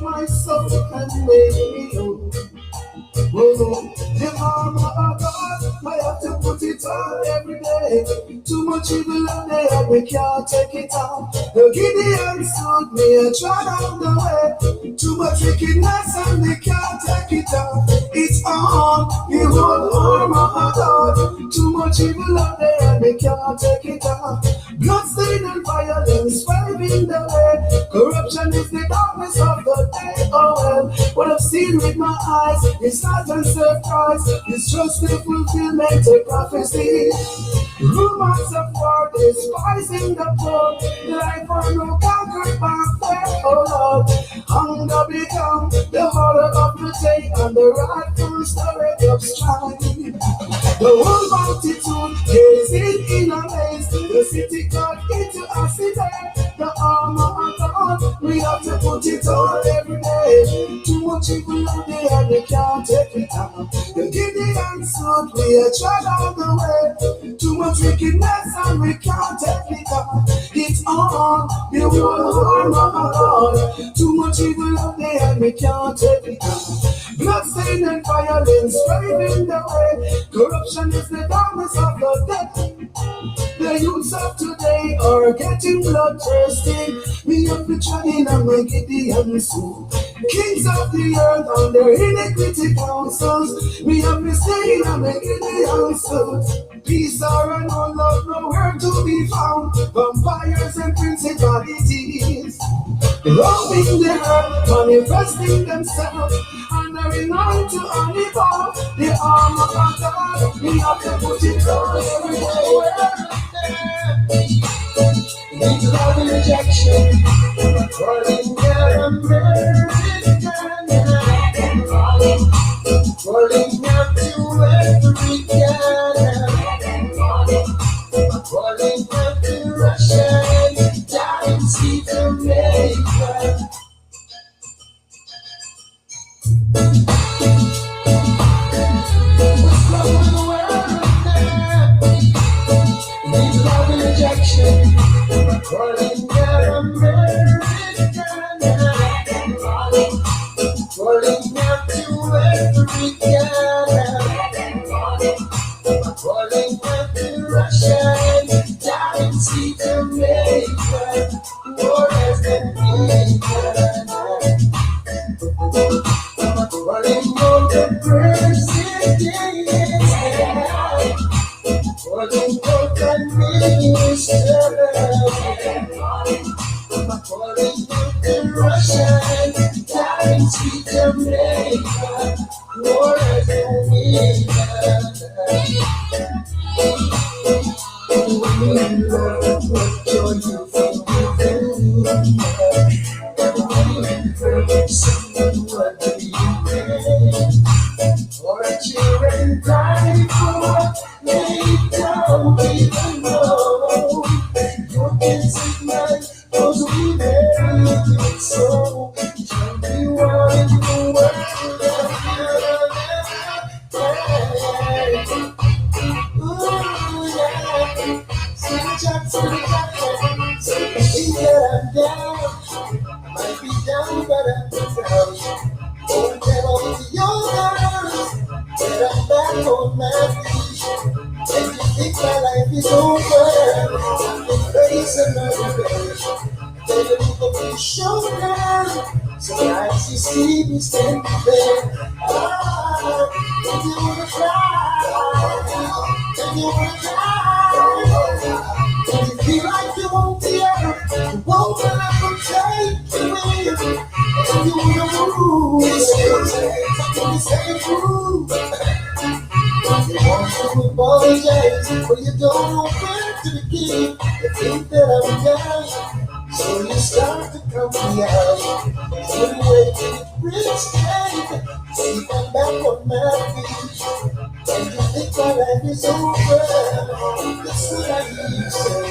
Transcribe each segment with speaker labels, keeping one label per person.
Speaker 1: my soul and make me whole. Oh, the armor of God, I have to put it on every day. Too much evil out there, we can't take it on. The Gideon stood me and trod on the way. Too much wickedness and we can't take it on. It's on the whole armor of God. Too much evil out there and we can't take it on. Bloodstain and violence driving the way. Corruption is the darkness of the day. Oh well, what I've seen with my eyes is not and surprise. It's just the fulfillment of prophecy. Rumors of war despising the poor. Life for no conquered back there. Oh Lord, hunger become the horror of the day and the rightful story of strife. The whole multitude gazing in amaze. The city got into accident. The armor of God, we have to put it on every day. Too much evil out there and we can't take it on. The Gideon sword, we are tried all the way. Too much wickedness and we can't take it on. It's on the whole armor of God. Too much evil out there and we can't take it on. Bloodstain and violence driving the way. Corruption is the darkness of the dead. The youths of today are getting bloodthirsty. Me up the trying and my Gideon soul. Kings of the earth on their iniquity councils. Me up the staying and my Gideon soul. Peace are and no love nowhere to be found. Vampires and principalities roaming the earth, manifesting themselves, honoring on to Hannibal. The armor of God, we have to put it on everywhere. It's love and rejection, calling out American, calling out to Africa, calling out to Russia, down see Jamaica. What's wrong with the world now? Needs love and rejection, calling out America, calling out to Africa, calling out to Russia, down see Jamaica. War has been begun. Calling on the president, calling on the minister, calling on the Russian, dying sweet Jamaica. War has been begun. When you love, what joy you feel. Someone what do you bring? For children die for, they don't even know. Your kids ignite those we never so. Tell me what in the world I'm down. Might be down, but I'm down. Oh, tell all your girls that I'm back on my feet. And you think my life is over, I can face another day. Tell you to be shown now. Sometimes you see me standing there. Ah, and you wanna cry, and you wanna cry. And you feel like you won't be ever, you won't ever take the wheel. And you wanna move, and you say move. You want to apologize, but you don't know where to begin. You think that I'm down, so you start to come me out. So anyway, rich day, see I'm back on my feet. And you think my life is over, that's what I hear you say.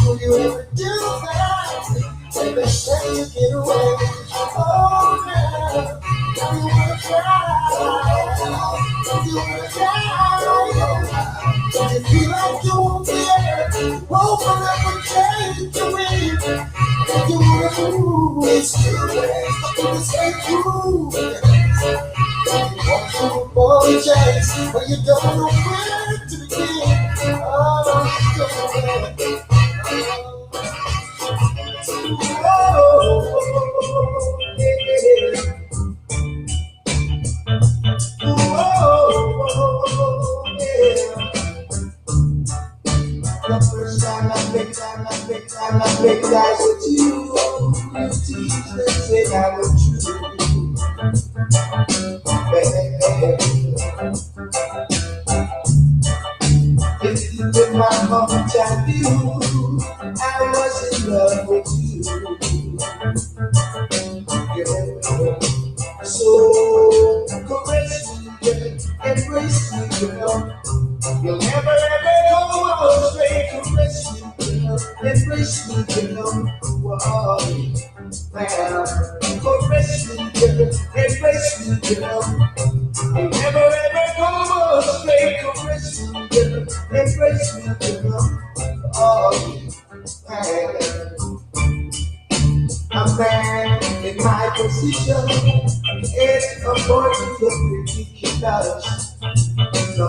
Speaker 1: Will you ever do that? Take a step to get away. Oh, now you wanna cry, you wanna die. Don't you feel like you won't be there? Open up and take the way. You wanna move, it's too late. stay true. Want to more chance, but you don't know where to begin. Oh, the first time I make eyes with you, you teach me say I'm with you, baby. If you took my heart and view, I was in love with you. Yeah. So caress me, girl, embrace me, girl. You'll never ever go astray. Caress me, girl, embrace me, girl. Whoa, man. Caress me, girl, embrace me, girl. You'll never ever go astray. Caress me, girl, embrace me, girl. Oh, man. A man in my position is avoiding the ridiculous. No.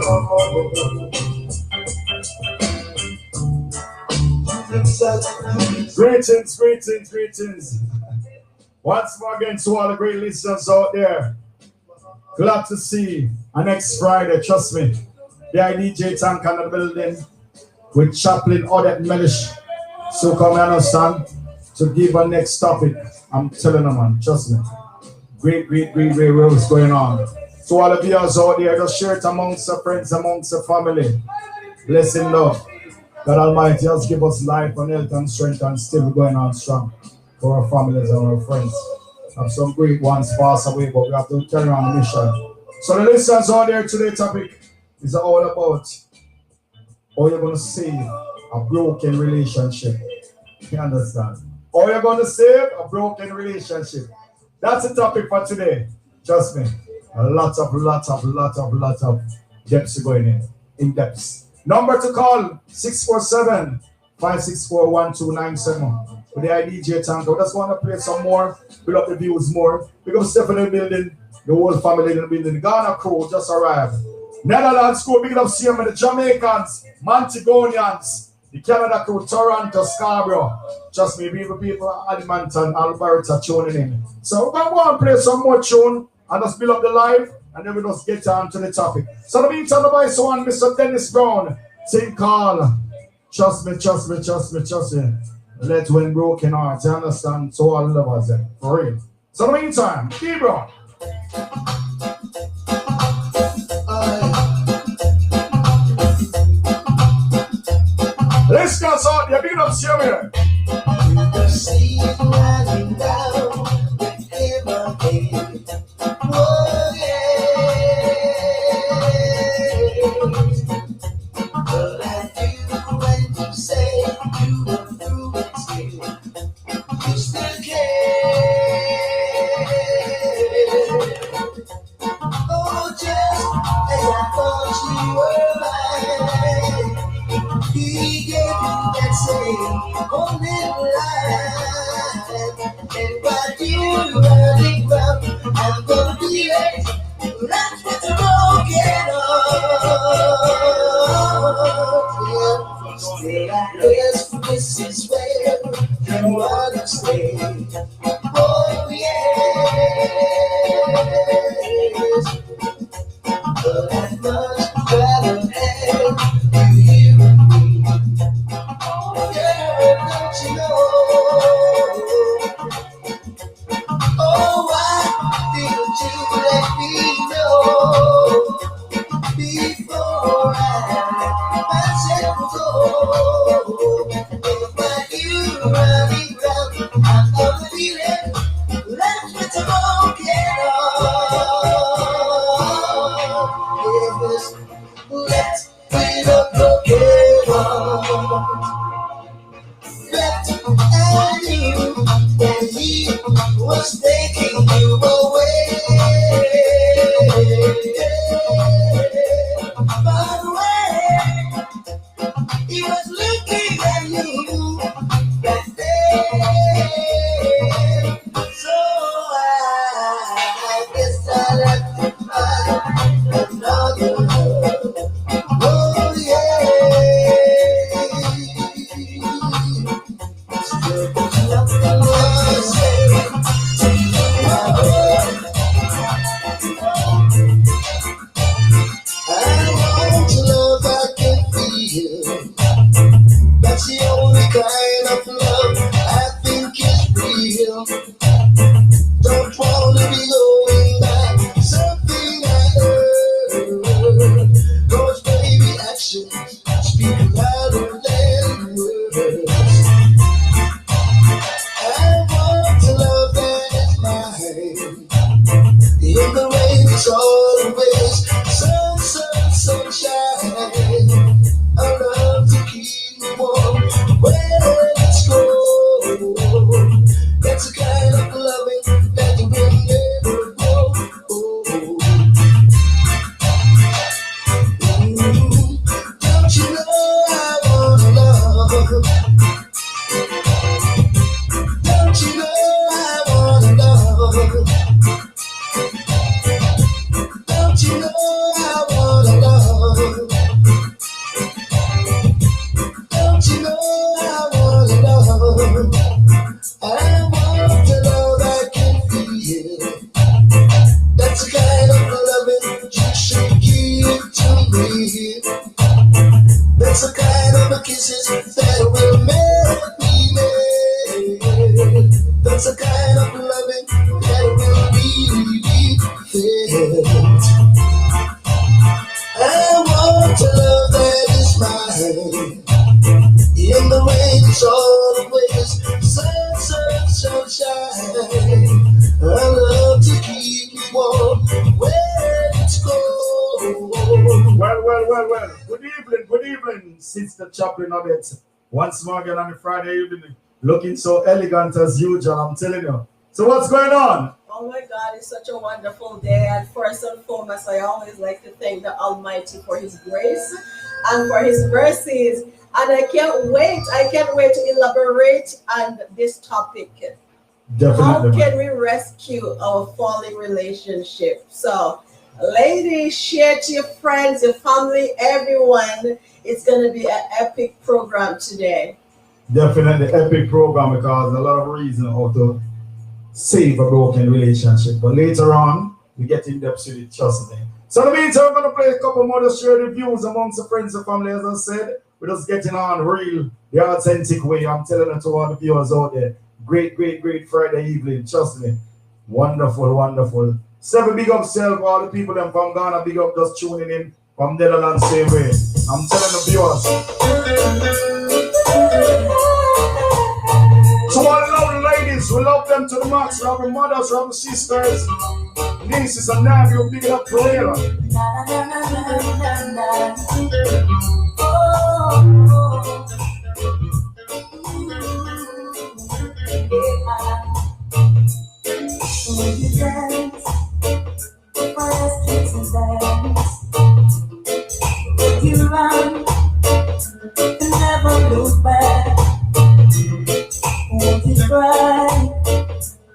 Speaker 1: Greetings. Once more again to all the great listeners out there. Glad to see you. And next Friday, trust me, the IDJ Tank in the building with Chaplain Odette Mellish. So come and understand to give a next topic. I'm telling them, man, trust me. Great what's going on. To all the viewers out there, just share it amongst your friends, amongst your family. Blessing love. God Almighty has give us life and health and strength and still going on strong for our families and our friends. Have some great ones pass away, but we have to carry on the mission. So the listeners out there, today's topic is all about how you're going to save a broken relationship. You understand? How you're going to save a broken relationship. That's the topic for today. Trust me. A lot of depths going in depths. Number to call 647-564-1297 with the IDJ Tank. We just want to play some more, build up the views more. Because Stephanie building, the whole family in the building. The Ghana crew just arrived. Netherlands crew, big up CM, the Jamaicans, Montegonians, the Canada crew, Toronto, Scarborough. Trust me, people Edmonton, Alberta tuning in. So we're going to go and play some more tune and just build up the live, and then we just get on to the topic. So the meantime, the vice one, Mr. Dennis Brown, sing call. Trust me. Let when broken hearts, you understand? So all lovers them, for real. So the meantime, D Brown. Let's go, so you're being up here. The sea running down with him again. Oh, yeah. But I do when you say you were through it still. You still care. Oh, just as I thought you were mine. He gave you that same only life. And Don't wanna be going back. Something I heard. Cause baby actions speak louder than words. I want to love that is mine. In the rain it's always sunshine. I love to keep me warm when it's cold. That's the kind of loving that you will never know. Don't you know I wanna love? Don't you know I wanna love? Don't you know I wanna love? Don't you know I wanna love? I want to know that I can feel. That's the kind of loving you should give to me. That's the kind of kisses that will make me mad. That's the kind of loving that will really be felt. I want to love that is mine. In the rain, it's always sunshine. I love to keep me warm when it's cold. Well. Good evening, Sister Chaplain of it. Once more again on a Friday evening, looking so elegant as usual, I'm telling you. So what's going on?
Speaker 2: Oh my God, it's such a wonderful day. And first and foremost, I always like to thank the Almighty for His grace and for His mercies. And I can't wait to elaborate on this topic.
Speaker 1: Definitely.
Speaker 2: How can we rescue our falling relationship? So, ladies, share to your friends, your family, everyone. It's going to be an epic program today.
Speaker 1: Definitely epic program because a lot of reasons how to save a broken relationship. But later on, we get in depth with it, trust me. So in the meantime, we're going to play a couple more to share the views amongst the friends and family, as I said. We're just getting on real, the authentic way. I'm telling it to all the viewers out there. Great Friday evening, trust me. Wonderful. 7 big up self, all the people them from Ghana, big up just tuning in from Netherlands, same way. I'm telling the viewers. To all the lovely ladies, we love them to the max. We have our mothers, we have our sisters, nieces and nephews, big up for real.
Speaker 3: When you dance, fire streets and dance. When you run, you never look back. When you cry,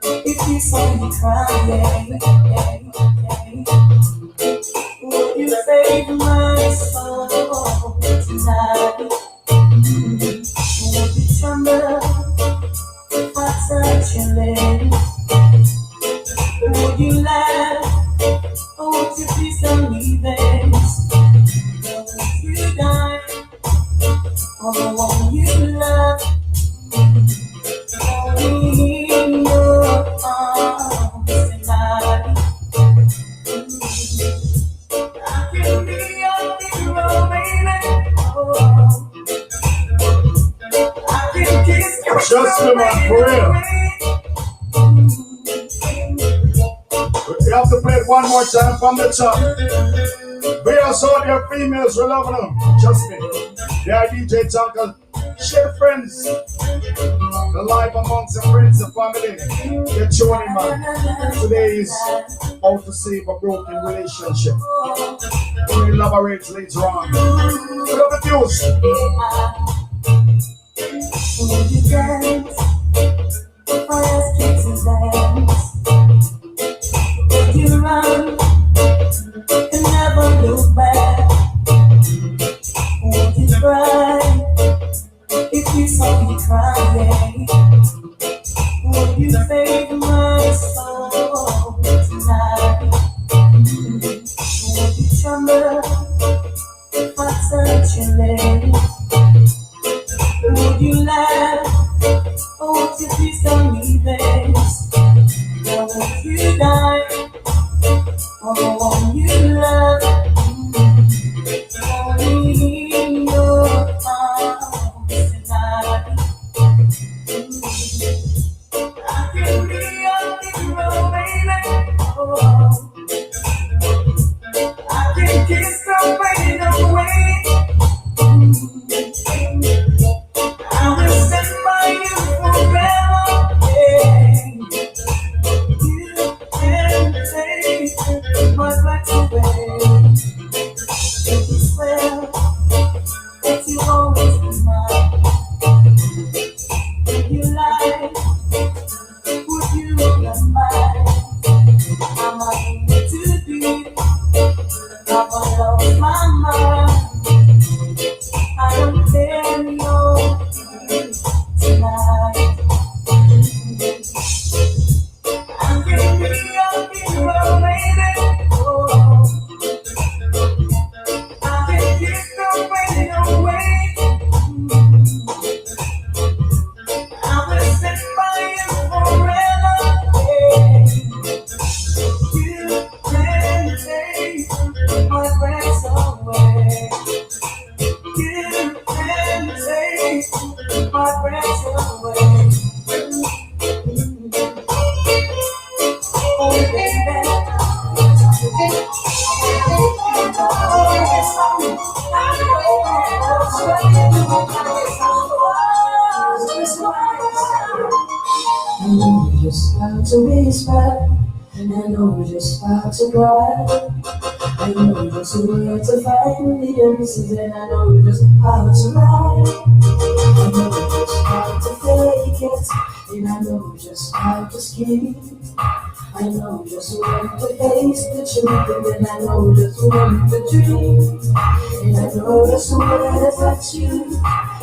Speaker 3: if you saw me crying, would you save my soul tonight? Would you tremble if I touch your lips? Would you laugh, or would you please don't leave it? Would you die, or the one you love? Only in your arms tonight. I can be your hero, baby. I can kiss your
Speaker 1: Just for real. We have to play it one more time from the top. We also their females, we love them. Trust me. They are DJ Jungle. Share friends. The life amongst the friends and family. Get tuning, man. Today is how to save a broken relationship. We'll elaborate later on. We love the views.
Speaker 3: Would you dance? Fire streets and dance. Would you run and never look back? Would you cry if you saw me crying? Would you save my soul tonight? Would you tremble if I touch your lips? Would you laugh, I know you're just about to be smart, and I know you're just about to cry. I know you're just where to find the answers, and I know you're just about to lie. I know you're just about to fake it, and I know you're just about to scheme. I know just when to face the truth, and then I know just when to dream. And I know just when to touch you,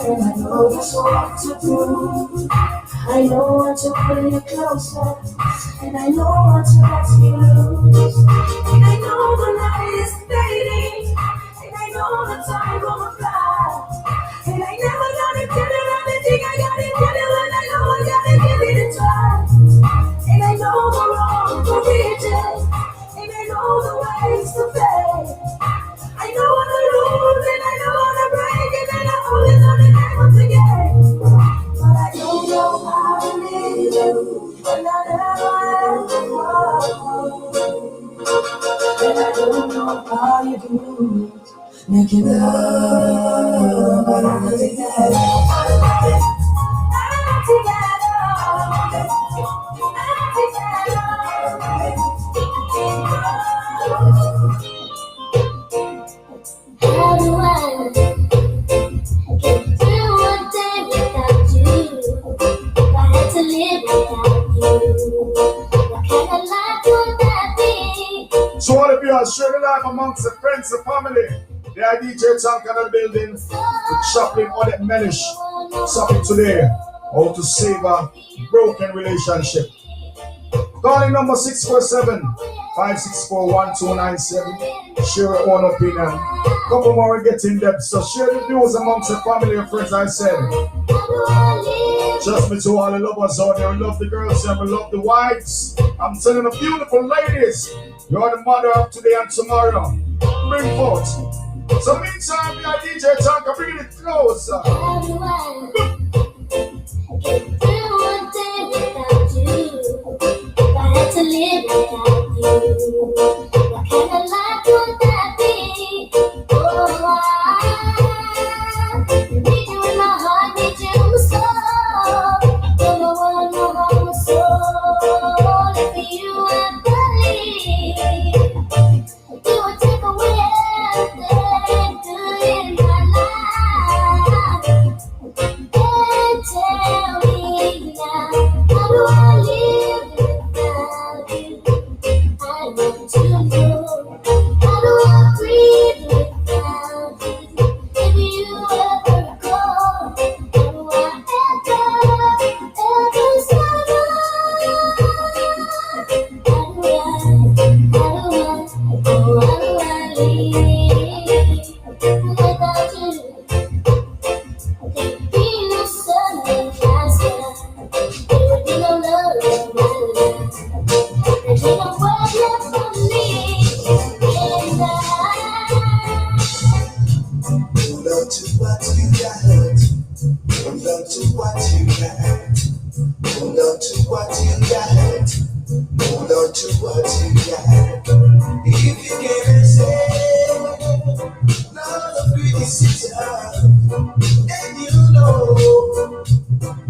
Speaker 3: and I know just what to prove. I know what to pull you closer, and I know what to let you lose. And I know the night is fading, and I know the time gonna fly. And I never gonna tell you everything I gotta tell you, and I know I gotta give it a try. And I know the wrong to reach it, and I know the ways to fail. I know what to lose, and I know what to break, and then I always know the name once again. But I don't know how to leave you, and I never know. And I don't know how you do it. Make it love, but I'm not together. How do I get through a day without you? If I had to live without you, what kind of life would that be?
Speaker 1: So all of you are sharing life amongst the friends and family. They are DJ Tank in the building with Chaplain Odette Melish. Something today, how to save a broken relationship. Calling number 647-564-1297. Share your own opinion. Couple more and get in depth. So share the views amongst the family and friends. I said, trust me, to all the lovers out there, we love the girls and we love the wives. I'm telling the beautiful ladies, you're the mother of today and tomorrow. Bring forth. So meantime, we are DJ Tank, I'm bringing it closer.
Speaker 3: How do I get through a day without you? If I had to live without you, what kind of life would that be? Oh, I need you in my heart, need you in my soul. You're the one who holds my soul. If you I believe, you would take away everything good in my life. And tell me now, how do I live without you? I want to know, how do I breathe without you? If you ever go, how do I ever survive? How do I live without you? There'd be no sun in my sky. There would be no love in my life. There'd be no world left for me. And
Speaker 1: Hold on to what you got. Hold on to what you got. Hold on to what you got. Hold on to what you got. If you can't say, not a pretty sister, and you know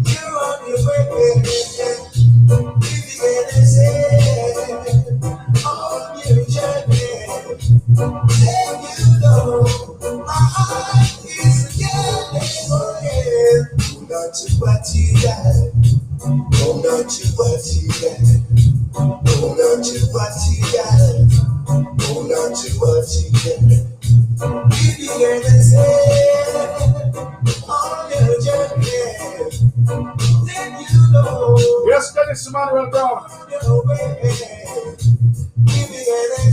Speaker 1: you're on your way. If you can't say, on your journey, then you know my heart is yearning for you. Hold on to what you got. Hold on to what you got. Hold on to what you got. Hold on to what you got. If you can't say on your journey, then you know. Yes, Dennis Emmanuel Brown.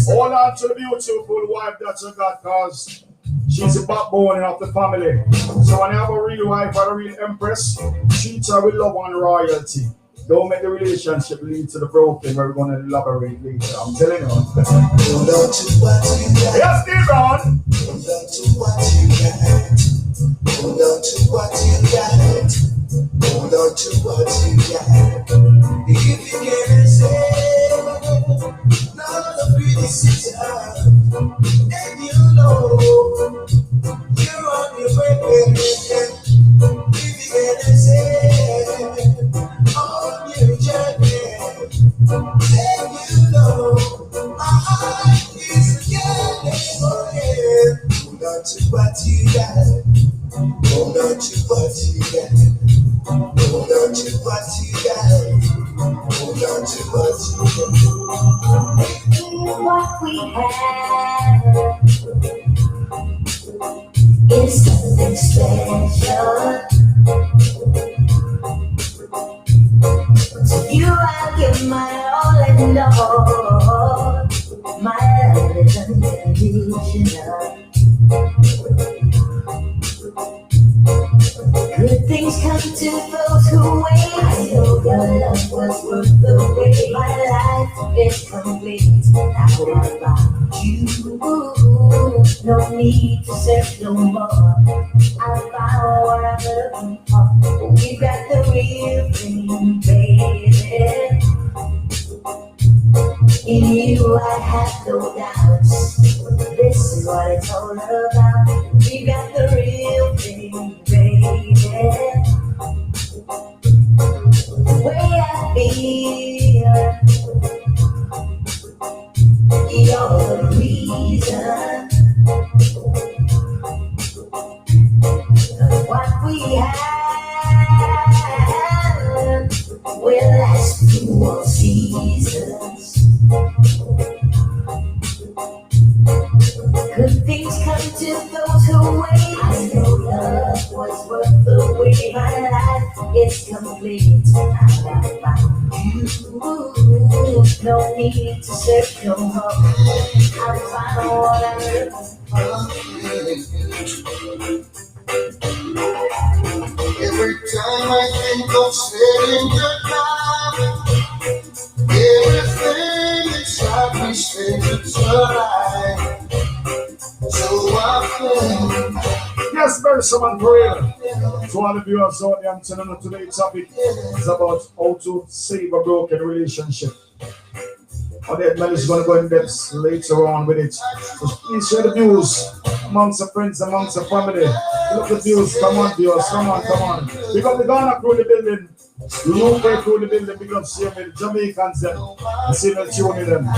Speaker 1: Hold on to the beautiful wife that you got, cause she's the backbone of the family. So when you have a real wife or a real empress, treat her with love and royalty. Don't make the relationship lead to the broken where we're going to elaborate later. I'm telling you. Hold on to what you got. Yes, Steve Brown. Hold on to what you got. Hold on to what you got. Hold on to what you got. If you can't say, not a pretty sister, and you know you're on your way. you know my heart is yearning for you. Hold on to what you got. Hold on to what you got. Hold on to what you got. Hold on to what you got.
Speaker 3: What we have is something special. To you I give my all and all. My love is unconditional. Good things come to those who wait. I know your love was worth the wait. My life is complete now about you. No need to search no more. I found what I'm looking for. We got the real thing, baby. In you I have no doubts. This is what it's all about. We got the real thing, baby. The way I feel, you're the reason. What we have will last through all seasons. Good things come to those who wait. I know love was worth the wait. My life is complete. I found you. No need to search no more. I found what I'm looking for.
Speaker 1: Every time I think of saying goodbye, everything inside me says it's alright. So I think, yes, very someone for real. To all the viewers out there, I'm telling you today's topic is about how to save a broken relationship. Odette Man is going to go in depth later on with it. So please share the views amongst the friends, amongst the family. Look at the views. Come on, viewers. Come on, come on. Pick up the Ghana crew the building. The UK crew the building. Pick up the Jamaicans them. I see them tuning them.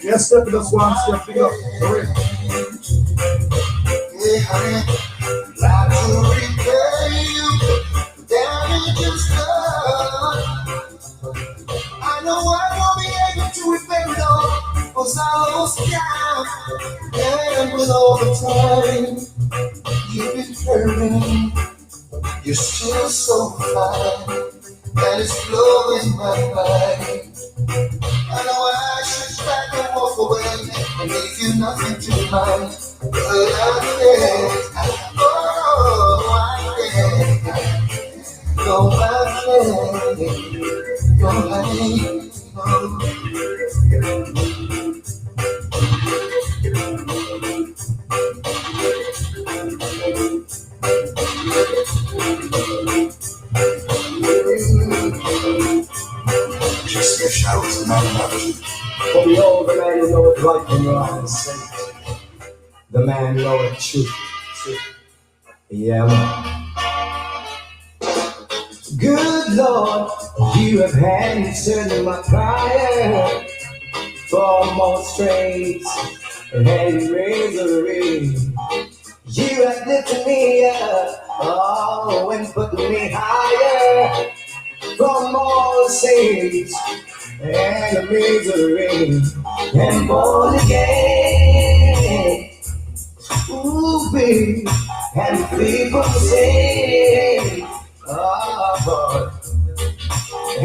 Speaker 1: Yes, step to this one step. Pick up. Hurry. Yeah, honey. Like to repay you. Damages done. I know I won't be able to repay it all, 'cause I lost count. And with all the time you've been hurting, you're still so fine, and it's blowing my mind. I know I should back and walk away and leave you nothing to mind, but I can't. Oh, I can't. No, I can't. Your name, just a shout, not much.
Speaker 4: For behold, the man who knoweth right from wrong is safe. The man knoweth truth. Yeah, man. Good Lord, you have answered my prayer for more strength and misery. You have lifted me up, oh, and put me higher from all sins and misery, and born again. Ooh, baby, and free from sin. Oh, boy,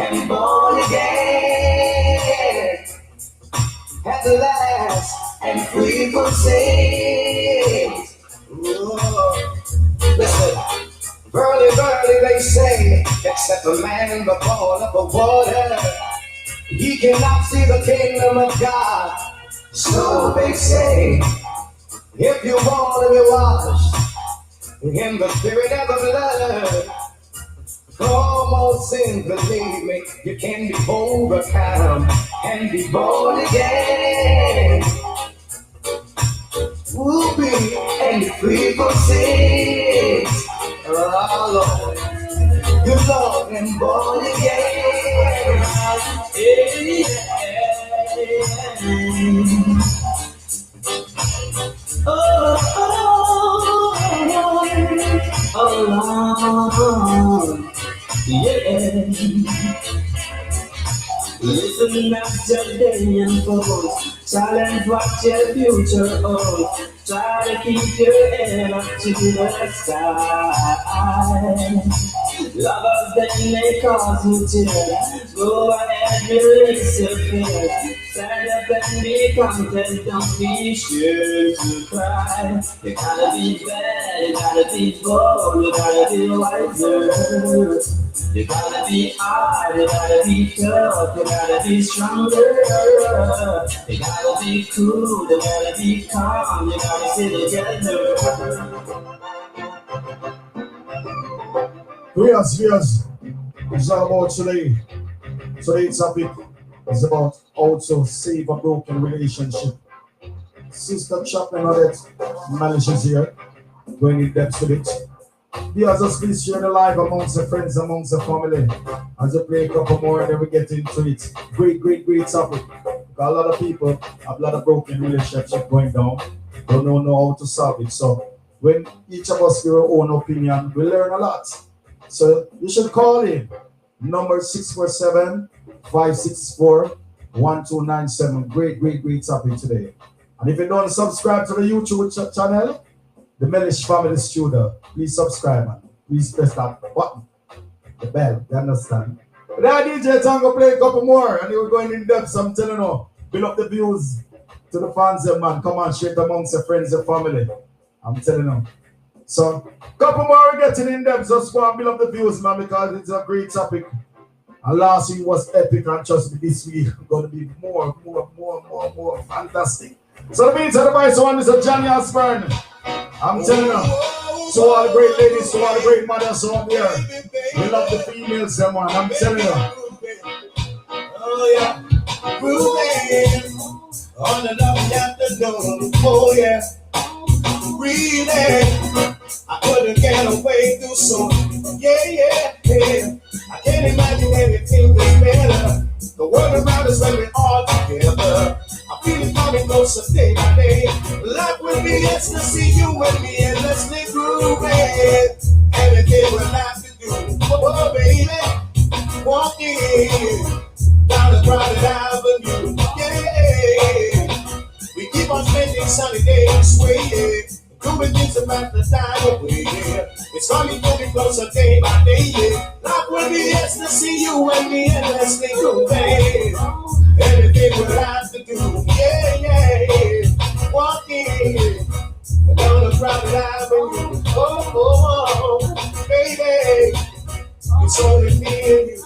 Speaker 4: and born again at last, and free from sin. Listen, early, they say, except a man born of the water, he cannot see the kingdom of God. So they say, if you want to be washed in the spirit of the blood, from all sin, believe me, you can be overcome and be born again. We'll be and free from sin. Oh, Lord, good Lord, and born again. Yeah.
Speaker 3: after day unfolds. Challenge what your future holds. Try to keep your head up to the sky. Lovers that may cause you tears. Go ahead, release your fears. Stand up and be content, don't be sure to cry. You gotta be bad, you gotta be bold, you gotta be wiser. You gotta be hard, you gotta be tough, you gotta be stronger. You gotta be cool, you gotta be calm, you gotta stay together.
Speaker 1: Viewers, it's all about today. Today's topic is about how to save a broken relationship. Sister Chaplain Odette manages here, going in depth with it. Viewers, just please share the live amongst the friends, amongst the family. As we play a couple more and then we get into it. Great topic. Got a lot of people have a lot of broken relationships going down. Don't know how to solve it. So when each of us give our own opinion, we learn a lot. So you should call in. Number 647-564-1297. Great topic today. And if you don't subscribe to the YouTube channel, the Mellish Family Studio, please subscribe, man. Please press that button, the bell, you understand? But that DJ Tango play a couple more, and we're going in depth, so I'm telling you, build up the views to the fans, man. Come on, share it amongst your friends and family. I'm telling you. So, couple more getting in depth, just go and build up the views, man, because it's a great topic. And last week was epic, and trust me, this week going to be more fantastic. So the means of the vice one is a Johnny Osborne. I'm telling you, to all the great ladies, to all the great mothers out there, we love the females, man. I'm telling you.
Speaker 4: Oh yeah, grooving on and up afternoon. Oh yeah, breathing. I couldn't get away too soon. Yeah. I can't imagine anything that's better. The world around us when we're all together. I feel it coming closer day by day. Life will be ecstasy, you and me endlessly grooving. Anything we'll have to do. Oh baby, walking down the crowded avenue. Yeah, we keep on spending sunny days swaying. Doing things about the time away, yeah. It's coming closer day by day, yeah. Life will be ecstasy, you and me endlessly grooving. Anything we'll have to do, yeah. Walking down the crowded avenue, oh, baby. It's only me and you.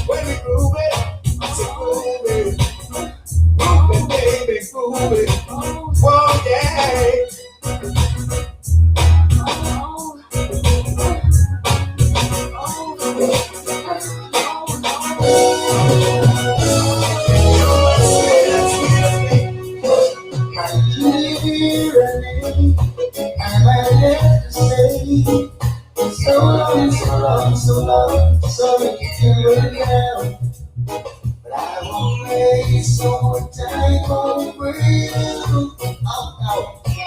Speaker 4: When we groove it, I say groove it, baby, groove it. Oh yeah. So long, sorry you can run down. But I won't waste so much time over you.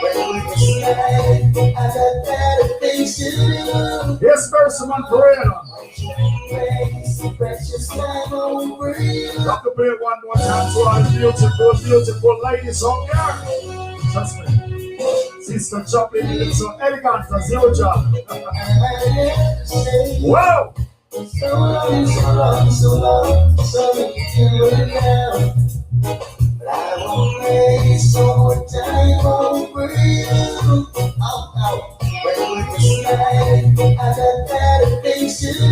Speaker 4: When we decide, I got better things to do.
Speaker 1: Yes, Bersaman Pereira.
Speaker 4: Precious time over you.
Speaker 1: Got to play it one more time to all beautiful ladies out there. Trust me. Sister Chaplain, it's so elegant for zero job. Wow!
Speaker 4: So long, sorry you can run down. But I won't waste so much time over you. When we decide, I got better things to do.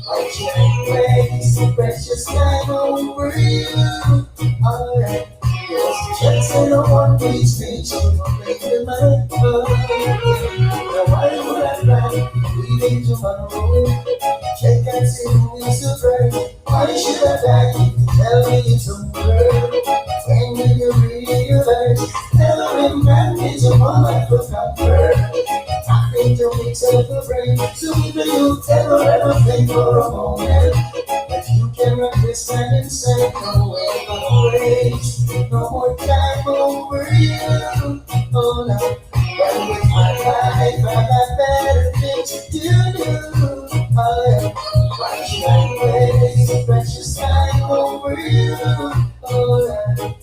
Speaker 4: I can't waste precious time over you. Just say no one needs me, so don't make me mad. Now why would I lie? Leaving tomorrow. Check and see who is the friend. Why should I die? Tell me it's over. When will you realize? Every man is a woman for comfort. Nothing to mix up the brain. So even you ever think for a moment. But you can understand and say no way, no way. No more time over you. Oh no. But with my life, I got better things to do. Oh yeah. Why should I waste precious time?
Speaker 1: for you. Alright.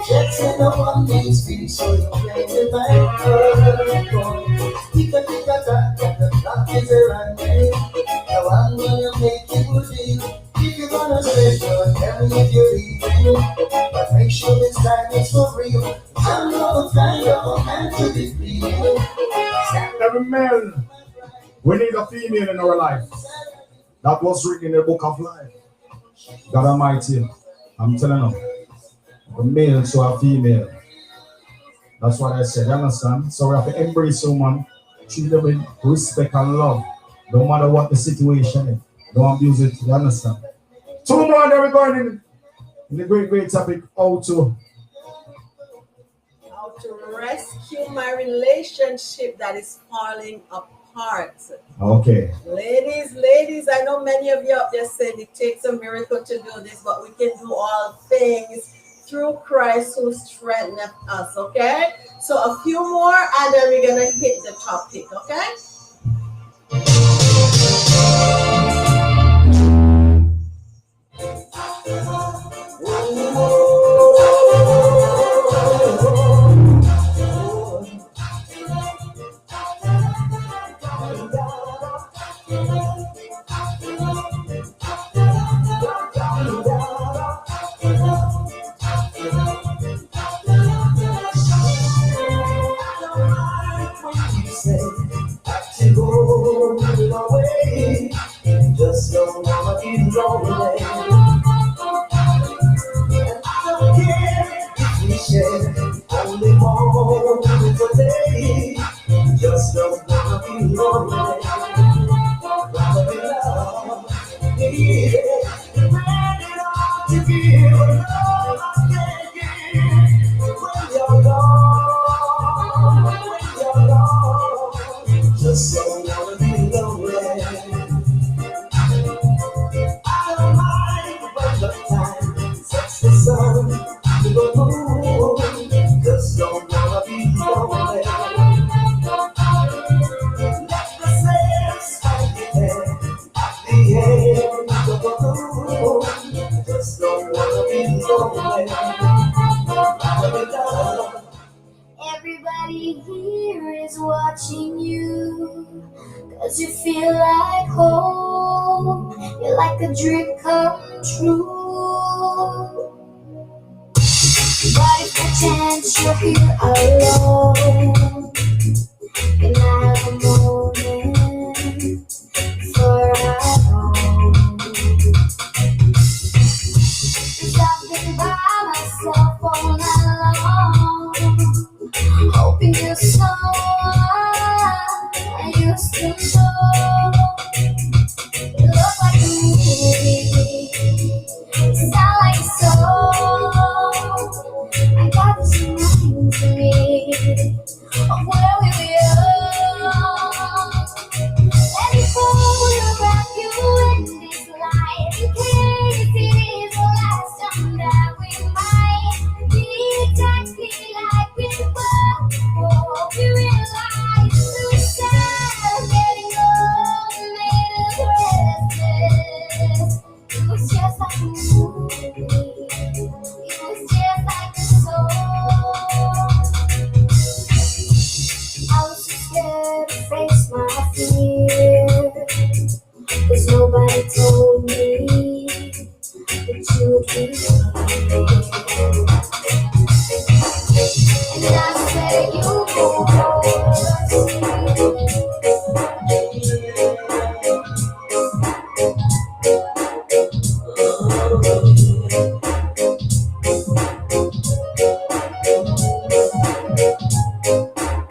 Speaker 1: Just no one needs me, so you play the microphone. Tika tika taka, the clock is a running. Now I'm gonna make you deal. If you're gonna stay, so tell me if you're leaving. But make sure this time it's for real. I'm not kind of man to be pleasing.
Speaker 5: Every male, we need a female in our life. That was written in the book of life. God Almighty, I'm telling you. A male to a female. That's what I said, you understand? So we have to embrace woman, treat them with respect and love, no matter what the situation is. Don't abuse it, you understand? 2 more that we're going in the great topic, how to
Speaker 2: rescue my relationship that is falling apart.
Speaker 5: Okay.
Speaker 2: Ladies, I know many of you out there said it takes a miracle to do this, but we can do all things through Christ who strengtheneth us, okay? So a few more and then we're gonna hit the topic, okay?
Speaker 1: Just don't wanna be lonely. And I don't care if we share only more today. Just don't wanna be lonely. Rather be loved. Yeah. Ready to give love I can't give. When you're gone, just don't wanna be lonely. To the moon, just don't wanna be lonely. Let the sails fight at the end of the room. Just don't wanna be lonely.
Speaker 3: Everybody here is watching you, 'cause you feel like home. You're like a dream come true. But if the chance you're here alone, can I have a moment for our own? 'Cause I've been by myself all night long, hoping you're someone I used to know. You look like a movie, you sound like a song. I got this mind to me of where we were. Let me photograph you in this life, in case it is the last time that we might be exactly like we were before we realized suicide getting old made us restless. It was just like a movie. It was just like a song. I was so scared to face my fear, 'cause nobody told me that you would be here. And I said you would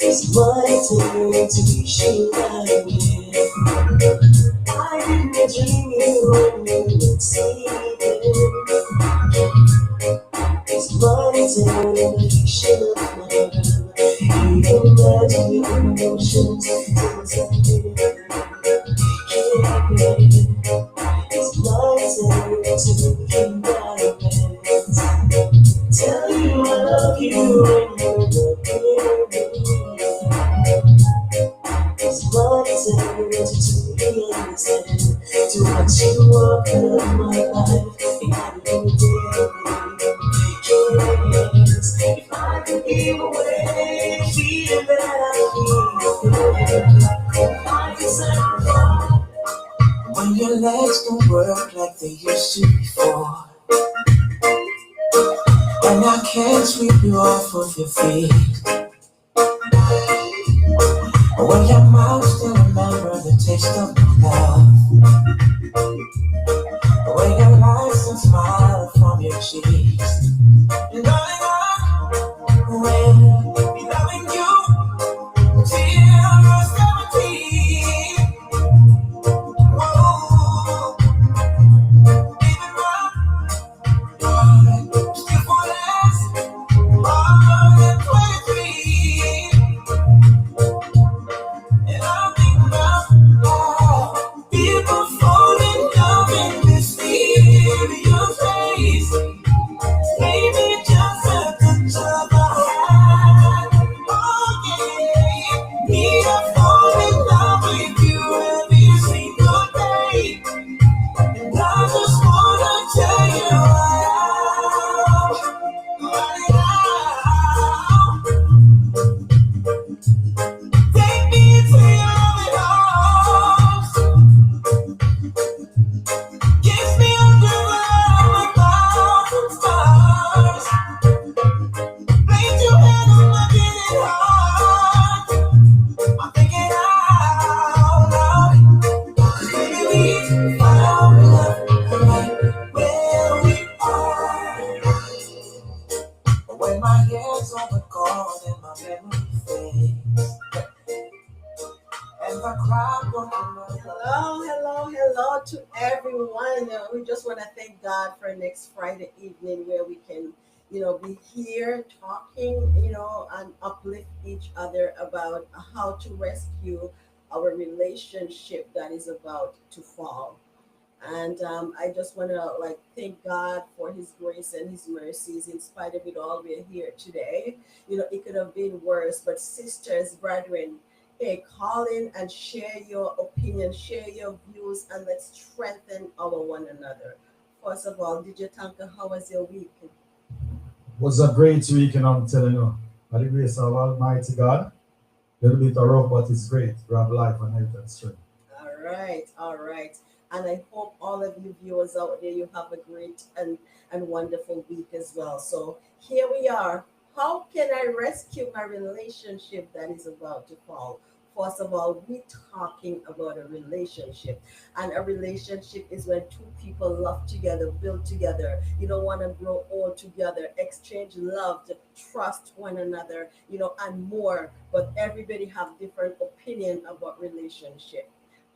Speaker 1: It's my turn to be sure I win. I didn't dream you when you would see it. It's my turn to be sure of my love. Even imagine your emotions till something. It's my turn to keep my hands. Tell you I love you when you're not here. It's my turn to be understand. To watch you walk out of my life.
Speaker 3: If I could give away the feeling that I feel, I can sacrifice. When your legs don't work like they used to before, and I can't sweep you off of your feet, when your mouth still remember the taste of my love, when your life still smile from your cheeks, and darling, I will be loving you till you're 17. Whoa, even my still won't last more than 23. And I think about how people fall in love in mysterious ways. Maybe just a touch of a hand. Oh yeah, need to fall in love with you every single day. And I just wanna tell you take me to your loving arms. Kiss me under the thousand stars. Place your hand on my beating heart. I'm thinking out loud. 'Cause baby, we found love right where we are. But when my years over gone and my memory fades, and the crowd don't remember.
Speaker 2: Hello to everyone. We just want to thank God for next Friday evening where we can, be here talking, and uplift each other about how to rescue our relationship that is about to fall. And I just want to thank God for His grace and His mercies. In spite of it all, we're here today. It could have been worse, but sisters, brethren, hey, call in and share your opinion, share your views, and let's strengthen our one another. First of all, DJ Tanka, how was your week?
Speaker 5: Was a great week, and I'm telling you, by the grace of Almighty God, a little bit rough, but it's great. We have life and health and strength.
Speaker 2: All right. And I hope all of you viewers out there, you have a great and wonderful week as well. So here we are. How can I rescue my relationship that is about to fall? First of all, we're talking about a relationship. And a relationship is when two people love together, build together. You don't want to grow old together, exchange love, to trust one another, and more. But everybody have different opinion about relationship.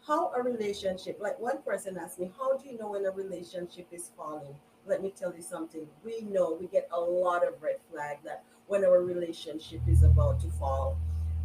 Speaker 2: How a relationship, like one person asked me, how do you know when a relationship is falling? Let me tell you something. We know, we get a lot of red flag that when our relationship is about to fall.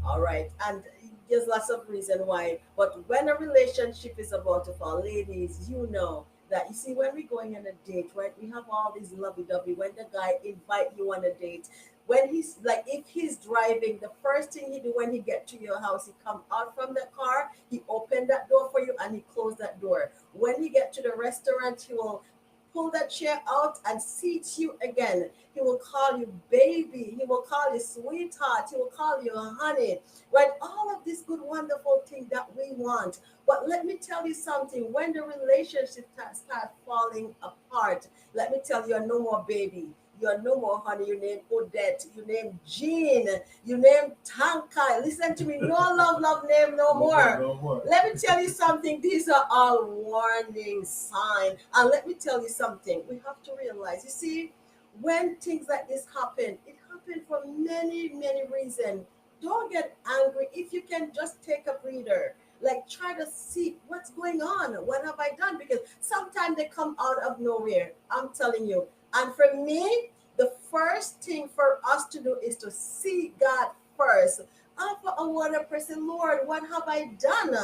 Speaker 2: All right. And there's lots of reason why. But when a relationship is about to fall, ladies, you know that you see when we're going on a date, right? We have all these lovey-dovey. When the guy invite you on a date, when he's like if he's driving, the first thing he do when he get to your house, he come out from the car, he open that door for you and he close that door. When he get to the restaurant, he will pull that chair out and seat you again. He will call you baby. He will call you sweetheart. He will call you honey. Right? All of this good, wonderful thing that we want. But let me tell you something. When the relationship starts falling apart, let me tell you, you're no more baby. You're no more honey. You name Odette. You name Jean. You name Tankai. Listen to me. No love name no more.
Speaker 5: No more.
Speaker 2: Let me tell you something. These are all warning signs. And let me tell you something. We have to realize, you see, when things like this happen, it happened for many, many reasons. Don't get angry. If you can just take a breather, like try to see what's going on. What have I done? Because sometimes they come out of nowhere. I'm telling you. And for me, the first thing for us to do is to see God first. I want to pray, say, Lord, what have I done?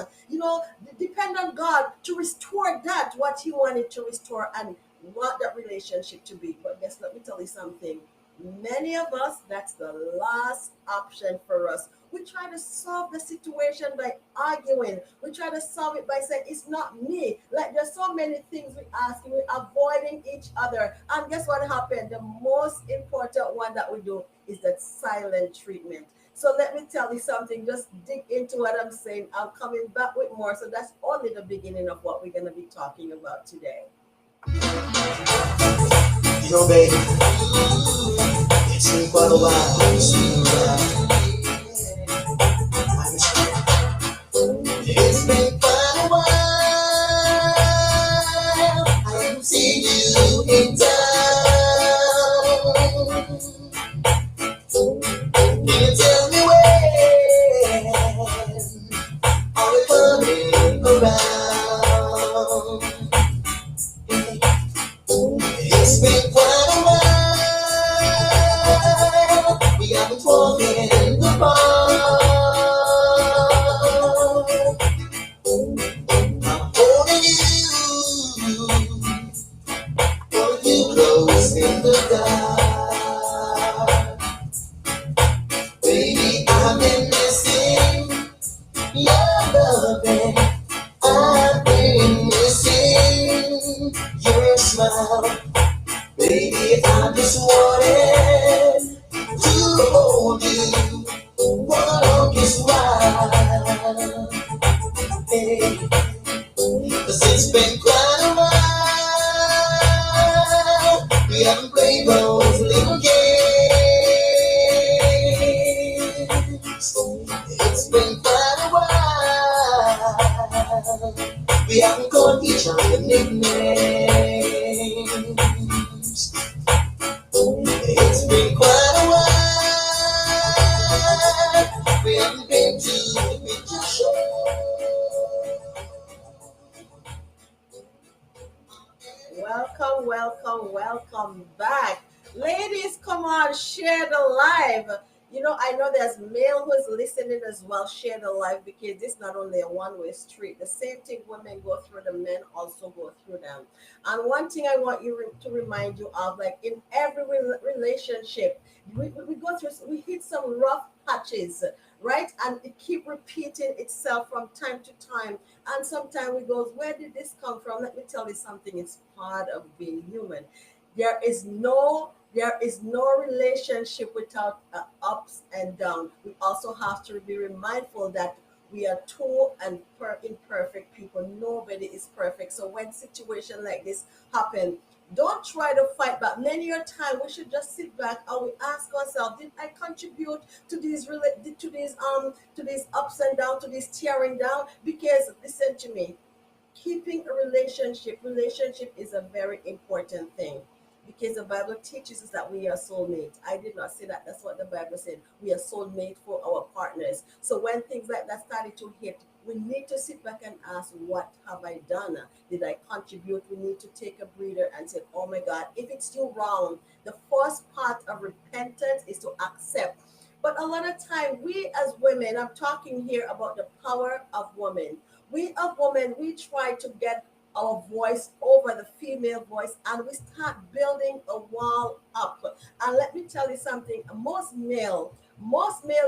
Speaker 2: Depend on God to restore that, what He wanted to restore and want that relationship to be. But guess, let me tell you something. Many of us, that's the last option for us. We try to solve the situation by arguing. We try to solve it by saying, it's not me. Like there's so many things we ask, we're avoiding each other. And guess what happened? The most important one that we do is that silent treatment. So let me tell you something, just dig into what I'm saying. I'm coming back with more. So that's only the beginning of what we're going to be talking about today.
Speaker 1: Yo, baby, it's been quite a while since it's been quite a while. I haven't seen you in town. Can you tell me when are you coming around? It's been quite a while. We haven't spoken in the bar. I'm holding you close in the dark. Baby, I've been missing your loving. I've been missing your smile. Baby, I just wanted to hold you for the longest while. Hey, 'cause it's been quite a while. We haven't played those little games. It's been quite a while. We haven't called each other nicknames. It's been quite a while. We haven't been to the picture show.
Speaker 2: Welcome, welcome, welcome back. Ladies, come on, share the live. You know, I know there's male who's listening as well. Share the live because this is not only a one-way street. The same thing women go through, the men also go through them. And one thing I want you to remind you of, like in every relationship, we go through, we hit some rough patches, right? And it keep repeating itself from time to time. And sometimes we go, where did this come from? Let me tell you something. It's part of being human. There is no relationship without ups and downs. We also have to be mindful that we are two and imperfect people. Nobody is perfect. So when situation like this happen, don't try to fight back. Many a time we should just sit back and we ask ourselves, did I contribute to these ups and downs, to this tearing down? Because listen to me, keeping a relationship is a very important thing because the Bible teaches us that we are soulmates. I did not say that. That's what the Bible said. We are soulmates for our partners. So when things like that started to hit, we need to sit back and ask, what have I done? Did I contribute? We need to take a breather and say, oh my God, if it's still wrong, the first part of repentance is to accept. But a lot of time, we as women, I'm talking here about the power of women. We as women, we try to get our voice over the female voice and we start building a wall up. And let me tell you something, most male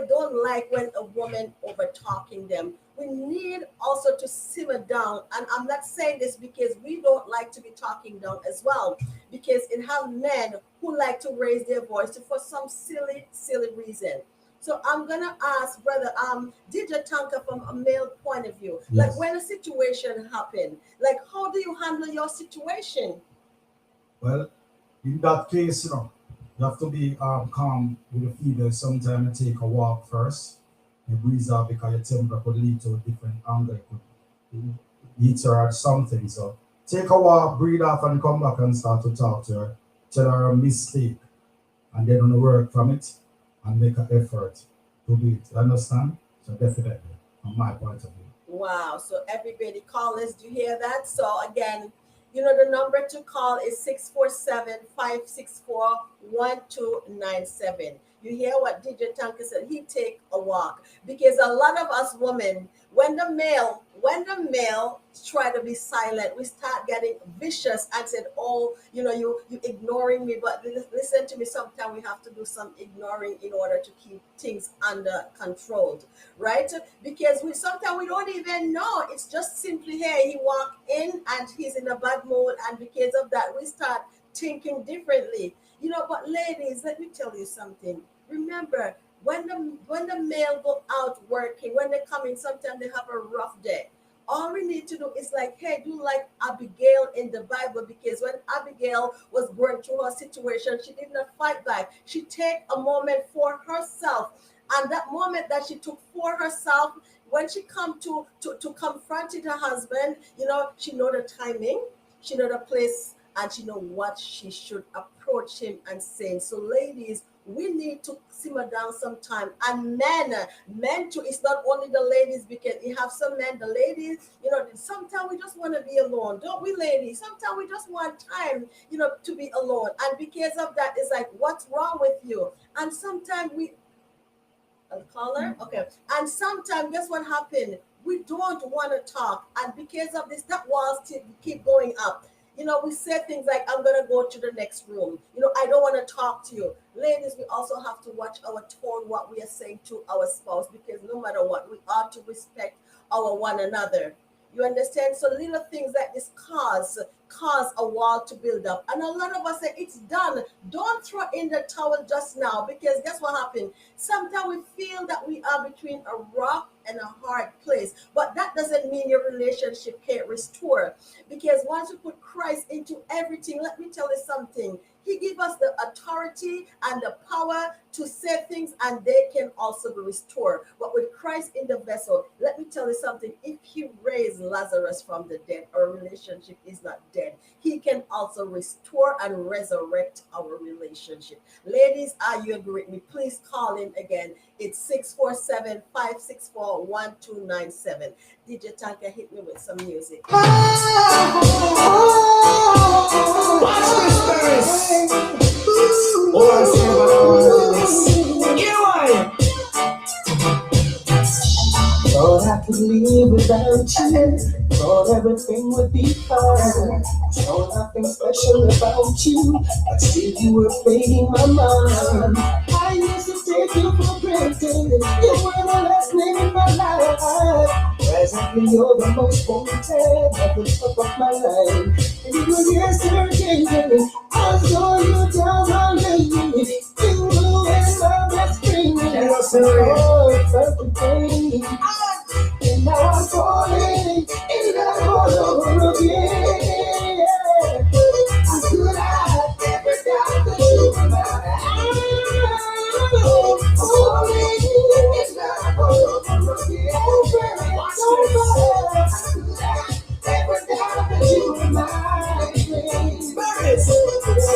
Speaker 2: don't like when a woman over talking them. We need also to simmer down. And I'm not saying this because we don't like to be talking down as well, because it has men who like to raise their voice for some silly reason. So I'm gonna ask brother DJ Tanka from a male point of view. Like
Speaker 5: Yes.
Speaker 2: when a situation happen, like how do you handle your situation?
Speaker 5: Well, in that case, you have to be calm with the female. Sometimes you take a walk first. You breathe out because your temper could lead to a different angle. It could hit her at something. So take a walk, breathe off, and come back and start to talk to her. Tell her a mistake, and then on work from it and make an effort to do it. You understand? So definitely, from my point of view.
Speaker 2: Wow. So everybody callers, do you hear that? So again, the number to call is 647-564-1059. 1297. You hear what DJ Tanka said? He take a walk because a lot of us women, when the male try to be silent, we start getting vicious and said, "Oh, you ignoring me." But listen to me. Sometimes we have to do some ignoring in order to keep things under control, right? Because we sometimes we don't even know. It's just simply here he walked in and he's in a bad mood, and because of that, we start thinking differently. But ladies, let me tell you something. Remember, when the male go out working, when they come in, sometimes they have a rough day. All we need to do is like, hey, do like Abigail in the Bible, because when Abigail was going through her situation, she did not fight back. She take a moment for herself, and that moment that she took for herself, when she come to confront her husband, she know the timing, she know the place, and she know what she should approach him and say. So ladies, we need to simmer down sometime. And men too, it's not only the ladies, because you have some men, the ladies, sometimes we just want to be alone, don't we, ladies? Sometimes we just want time, to be alone. And because of that, it's like, what's wrong with you? And sometimes a caller, okay. And sometimes, guess what happened? We don't want to talk, and because of this, that walls keep going up. We say things like, I'm going to go to the next room. I don't want to talk to you. Ladies, we also have to watch our tone, what we are saying to our spouse, because no matter what, we ought to respect our one another. You understand? So little things like this cause a wall to build up. And a lot of us say, it's done. Don't throw in the towel just now, because guess what happened? Sometimes we feel that we are between a rock and a hard place. But that doesn't mean your relationship can't restore. Because once you put Christ into everything, let me tell you something. He gives us the authority and the power to say things, and they can also be restored. But with Christ in the vessel, let me tell you something. If he raised Lazarus from the dead, our relationship is not dead. He can also restore and resurrect our relationship. Ladies, are you agree with me? Please call in again. It's 647-564-1297. DJ Tanka, hit me with some music.
Speaker 4: Watch this, Paris. Oh, I say about this. You are.
Speaker 3: Thought I could live without you. Thought everything would be fine. Saw nothing special about you, but still you were playing my mind. I used to take you for granted. You were the last name in my life. Presently you're the most wanted at the top of my life. And you were yesterday, I saw you down on me. You and my best friend. Oh, it's perfect thing. And now I'm falling in love all over again. I could have never doubted that you were mine. I'm falling in love all over again. I could have never doubted that you were mine.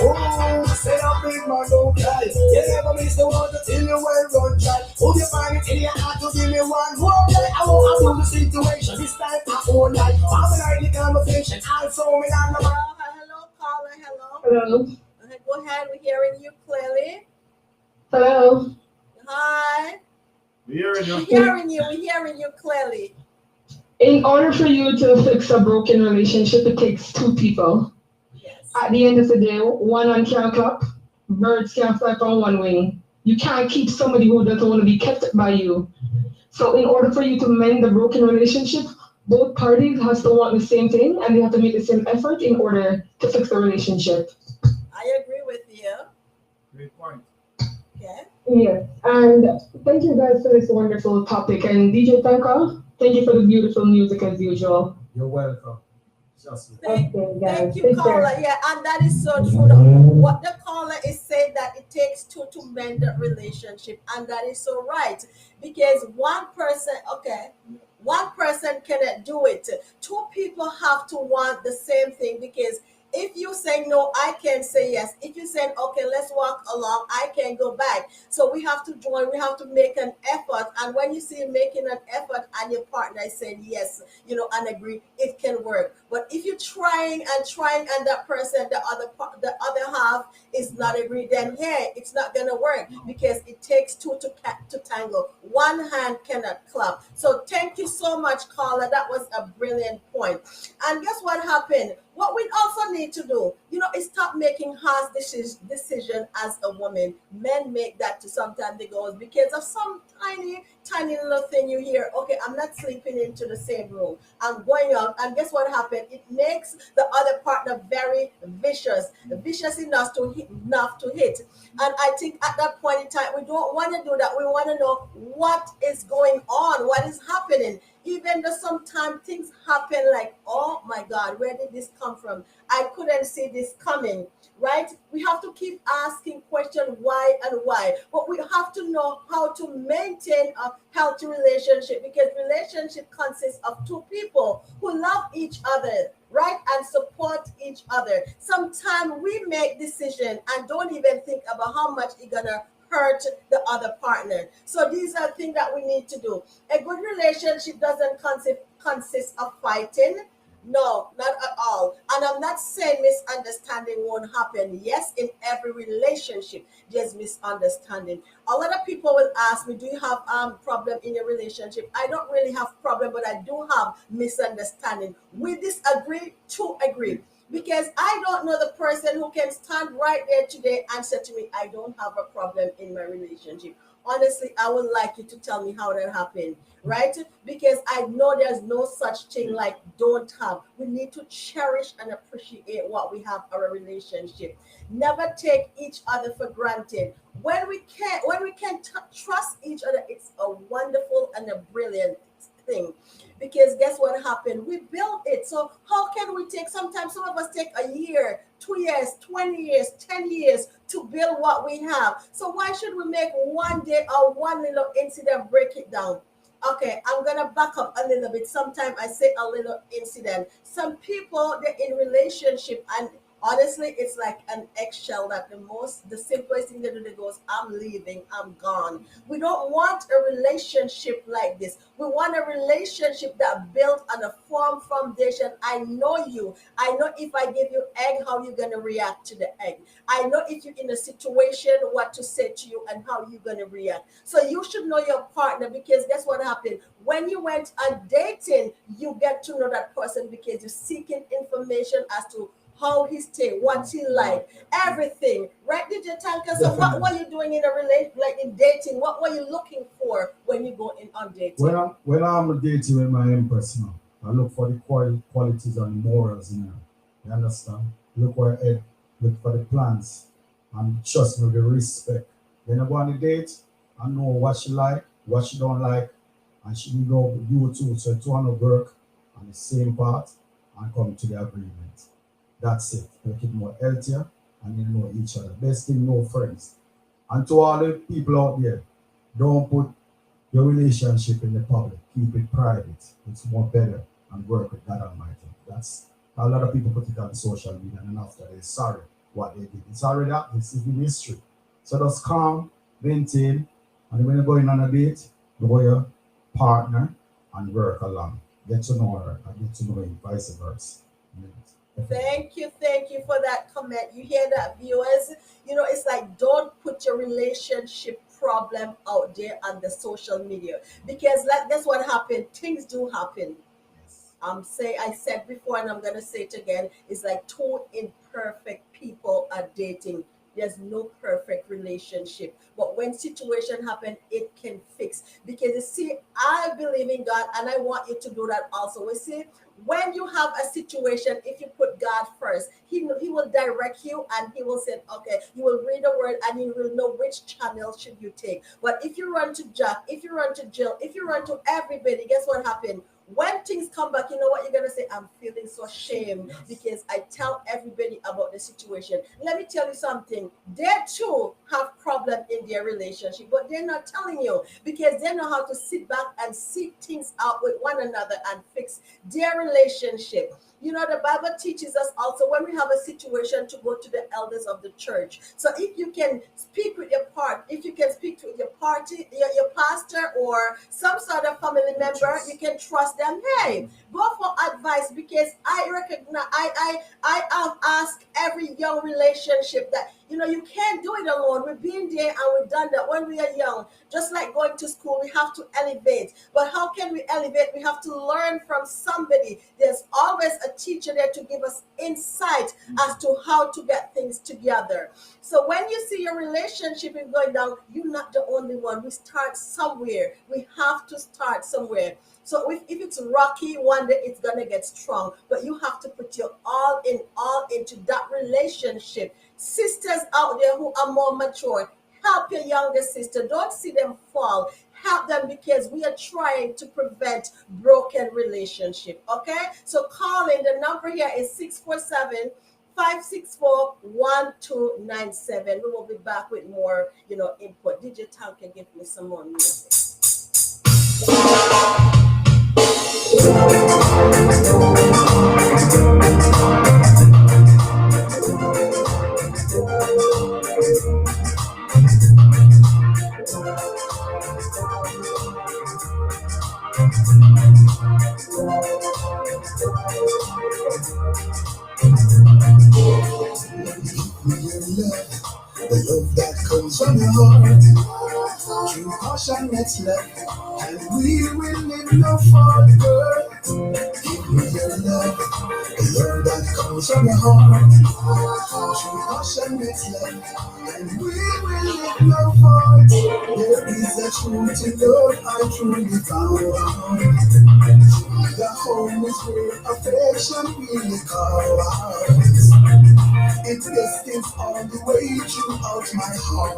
Speaker 4: Oh, say a big man don't cry. You never miss the one till you well run try. Hope you find it in your heart to give me one more day. I won't have the situation. This time I won't lie. I'm an the conversation. I'll show me on the
Speaker 2: Hello, caller. Hello.
Speaker 6: Hello.
Speaker 2: Go ahead. We're hearing you clearly.
Speaker 6: Hello.
Speaker 2: Hi.
Speaker 5: We're hearing you.
Speaker 2: We're hearing you clearly.
Speaker 6: In order for you to fix a broken relationship, it takes two people.
Speaker 2: Yes.
Speaker 6: At the end of the day, one hand can't clap, birds can't fly from one wing. You can't keep somebody who doesn't want to be kept by you. So in order for you to mend the broken relationship, both parties have to want the same thing, and they have to make the same effort in order to fix the relationship.
Speaker 2: I agree with you.
Speaker 5: Great point.
Speaker 2: Okay.
Speaker 6: Yes, and thank you guys for this wonderful topic. And DJ Tanka, thank you for the beautiful music as usual.
Speaker 5: You're welcome. Just
Speaker 2: Thank
Speaker 6: Okay, guys.
Speaker 2: you,
Speaker 6: Take
Speaker 2: caller.
Speaker 6: care.
Speaker 2: Yeah, and that is so true. What the caller is saying, that it takes two to mend the relationship, and that is so right. Because one person cannot do it. Two people have to want the same thing, because If you say no, I can say yes. If you say okay, let's walk along, I can go back. So we have to join. We have to make an effort. And when you see making an effort and your partner is saying yes, and agree, it can work. But if you're trying and that person, the other half is not agree, then hey, it's not gonna work because it takes two to tango. One hand cannot clap. So thank you so much, Carla. That was a brilliant point. And guess what happened? What we also need to do, is stop making harsh decision as a woman. Men make that to sometimes they go because of some tiny little thing you hear. Okay, I'm not sleeping into the same room. I'm going out, and guess what happened? It makes the other partner very vicious enough to hit. And I think at that point in time, we don't want to do that. We want to know what is going on, what is happening. Even though sometimes things happen like, oh my God, where did this come from? I couldn't see this coming, right? We have to keep asking questions why and why. But we have to know how to maintain a healthy relationship because relationship consists of two people who love each other, right? And support each other. Sometimes we make decisions and don't even think about how much it's gonna hurt the other partner. So these are things that we need to do. A good relationship doesn't consist of fighting. No, not at all. And I'm not saying misunderstanding won't happen. Yes, in every relationship, there's misunderstanding. A lot of people will ask me, do you have problem in your relationship? I don't really have problem, but I do have misunderstanding. We disagree to agree. Because I don't know the person who can stand right there today and say to me, I don't have a problem in my relationship. Honestly, I would like you to tell me how that happened, right? Because I know there's no such thing like don't have. We need to cherish and appreciate what we have our relationship. Never take each other for granted. When we can trust each other, it's a wonderful and a brilliant thing. Because guess what happened? We built it. So how can we take sometimes some of us take a year, 2 years, 20 years, 10 years to build what we have. So why should we make one day or one little incident break it down? Okay, I'm gonna back up a little bit. Sometimes I say a little incident. Some people they're in relationship and honestly it's like an eggshell that the simplest thing they do they goes, I'm leaving, I'm gone. We don't want a relationship like this. We want a relationship that built on a firm foundation. I know you. I know if I give you egg, how you're gonna react to the egg. I know if you're in a situation, what to say to you and how you're gonna react. So you should know your partner because guess what happened? When you went on dating, you get to know that person because you're seeking information as to how he stay, what he like, everything. Right, DJ Tanka? So what were you doing in a relation, like in dating? What were you looking for when you go in on dating?
Speaker 5: When I'm dating with my empress now, I look for the qualities and morals in her. You understand? Look for it, look for the plans, and trust me, the respect. When I go on a date, I know what she like, what she don't like, and she will know you too. So two want to work on the same path and come to the agreement. That's it. Make it more healthier and you know each other. Best thing, no friends. And to all the people out there, don't put your relationship in the public. Keep it private. It's more better and work with God Almighty. That's a lot of people put it on social media and after they're sorry what they did. It's already that. This is the mystery. So just calm, maintain, and when you're going on a date, know your partner and work along. Get to know her and get to know him, vice versa.
Speaker 2: Thank you for that comment. You hear that, viewers? It's like don't put your relationship problem out there on the social media because that's what happened. Things do happen. I said before and I'm gonna say it again, it's like two imperfect people are dating. There's no perfect relationship. But when situation happen, it can fix. Because you see, I believe in God and I want you to do that also. We see when you have a situation, if you put God first, he will direct you and he will say, okay, you will read the word and you will know which channel should you take. But if you run to Jack, if you run to Jill, if you run to everybody, guess what happened? When things come back, you know what you're gonna say? I'm feeling so ashamed because I tell everybody about the situation. Let me tell you something. They too have problem in their relationship, but they're not telling you because they know how to sit back and seek things out with one another and fix their relationship. You know, the Bible teaches us also when we have a situation to go to the elders of the church. So if you can speak with your part, if you can speak with your party, your pastor or some sort of family member, you can trust them. Hey, go for advice because I recognize I have asked every young relationship that you can't do it alone. We've been there and we've done that when we are young. Just like going to school, we have to elevate. But how can we elevate? We have to learn from somebody. There's always a teacher there to give us insight as to how to get things together. So when you see your relationship is going down, you're not the only one. We start somewhere. We have to start somewhere. So if it's rocky, one day it's gonna get strong. But you have to put your all into that relationship. Sisters out there who are more mature, help your younger sister. Don't see them fall. Help them because we are trying to prevent broken relationship. Okay? So call in. The number here is 647-564-1297. We will be back with more, input. DJ Town can give me some more music.
Speaker 1: The love that comes from your heart, true passionate love, and we will live no further. Give me your love, the love that comes from your heart, true passionate love, and we will live no further. There is a truth in love I truly found. The home is where affection really comes. It distance all the way throughout my heart,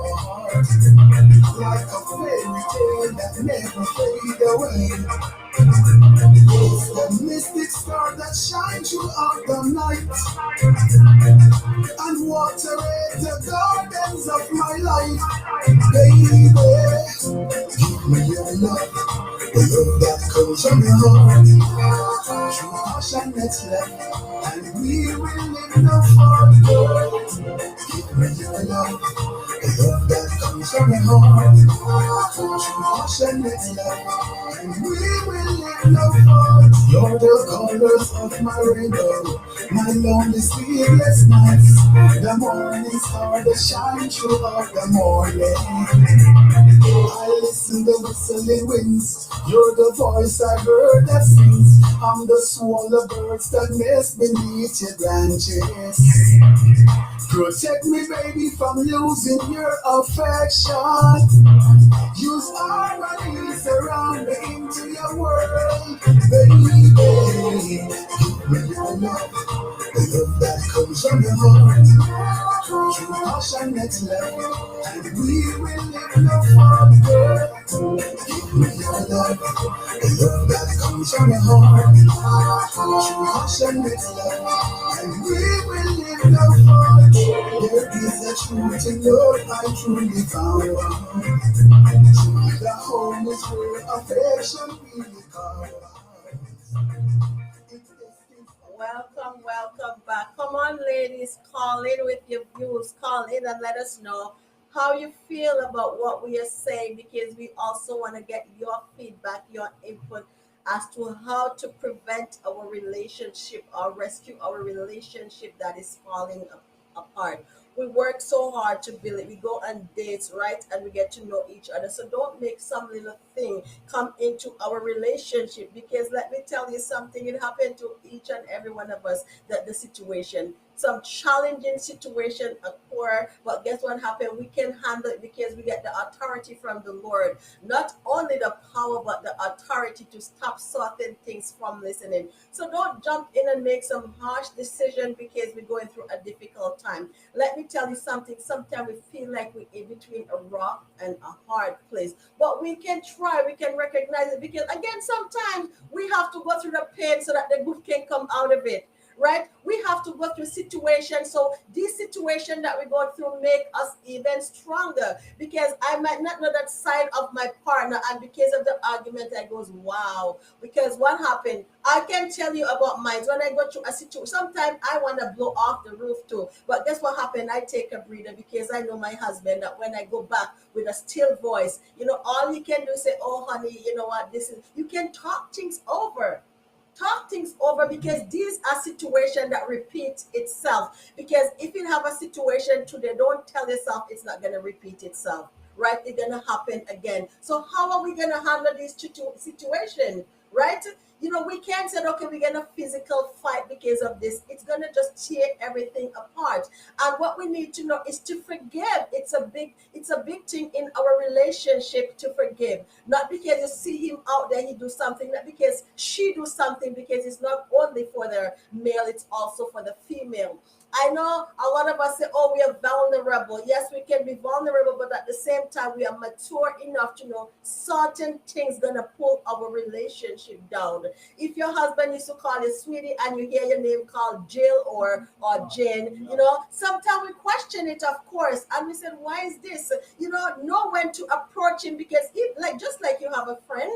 Speaker 1: like a fairy tale that never fade away. It's the mystic star that shines throughout the night and watereth the gardens of my life. Baby, give me your love, the love that comes from your heart, true passionate love, and we will live no further. Give me your love, the love that comes from your heart, true passionate love, and we will live no further. You're the colors of my rainbow, my lonely sleepless nights, the morning star that shines throughout the morning. I listen the whistling winds, you're the voice I heard that sings. I'm the swallow birds that nest beneath your branches. Protect me, baby, from losing your affection. Use harmony, surround me into your world, baby. Give me your love, the love that comes from your heart, true passionate love, and we will live no further. Give me your love, the love that comes from your heart, true passionate love, and we will live no further. There is a truth in love I truly found. The home is where affection really comes.
Speaker 2: Welcome back. Come on, ladies, call in with your views. Call in and let us know how you feel about what we are saying because we also want to get your feedback, your input as to how to prevent our relationship or rescue our relationship that is falling apart. We work so hard to build it. We go on dates, right? And we get to know each other. So don't make some little thing come into our relationship because let me tell you something, it happened to each and every one of us that the situation, some challenging situation occur, but guess what happened? We can handle it because we get the authority from the Lord. Not only the power, but the authority to stop certain things from listening. So don't jump in and make some harsh decision because we're going through a difficult time. Let me tell you something. Sometimes we feel like we're in between a rock and a hard place, but we can try. We can recognize it because again, sometimes we have to go through the pain so that the good can come out of it. right? We have to go through situations. So this situation that we go through make us even stronger, because I might not know that side of my partner, and because of the argument I goes, wow. Because what happened, I can tell you about mine. When I go through a situation, sometimes I want to blow off the roof too. But guess what happened? I take a breather, because I know my husband that when I go back with a still voice, all he can do is say, oh honey, you know what, this is, you can talk things over. Talk things over, because these are situations that repeat itself. Because if you have a situation today, don't tell yourself it's not going to repeat itself, right? It's going to happen again. So how are we going to handle this situation, right? We can't say, okay, we're going to physical fight because of this. It's going to just tear everything apart. And what we need to know is to forgive. It's a big thing in our relationship to forgive. Not because you see him out there, he do something, not because she do something, because it's not only for the male, it's also for the female. I know a lot of us say, oh, we are vulnerable. Yes, we can be vulnerable, but at the same time, we are mature enough to know certain things going to pull our relationship down. If your husband used to call you sweetie and you hear your name called Jill or Jane, sometimes we question it, of course. And we said, why is this? Know when to approach him, because just like you have a friend,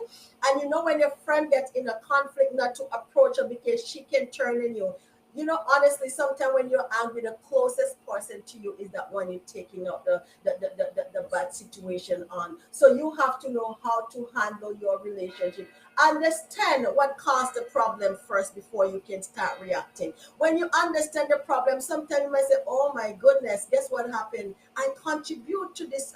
Speaker 2: and when your friend gets in a conflict, not to approach her because she can turn on you. Honestly, sometimes when you're angry, the closest person to you is that one you're taking out the bad situation on. So you have to know how to handle your relationship. Understand what caused the problem first before you can start reacting. When you understand the problem, sometimes you might say, oh my goodness, guess what happened? I contribute to this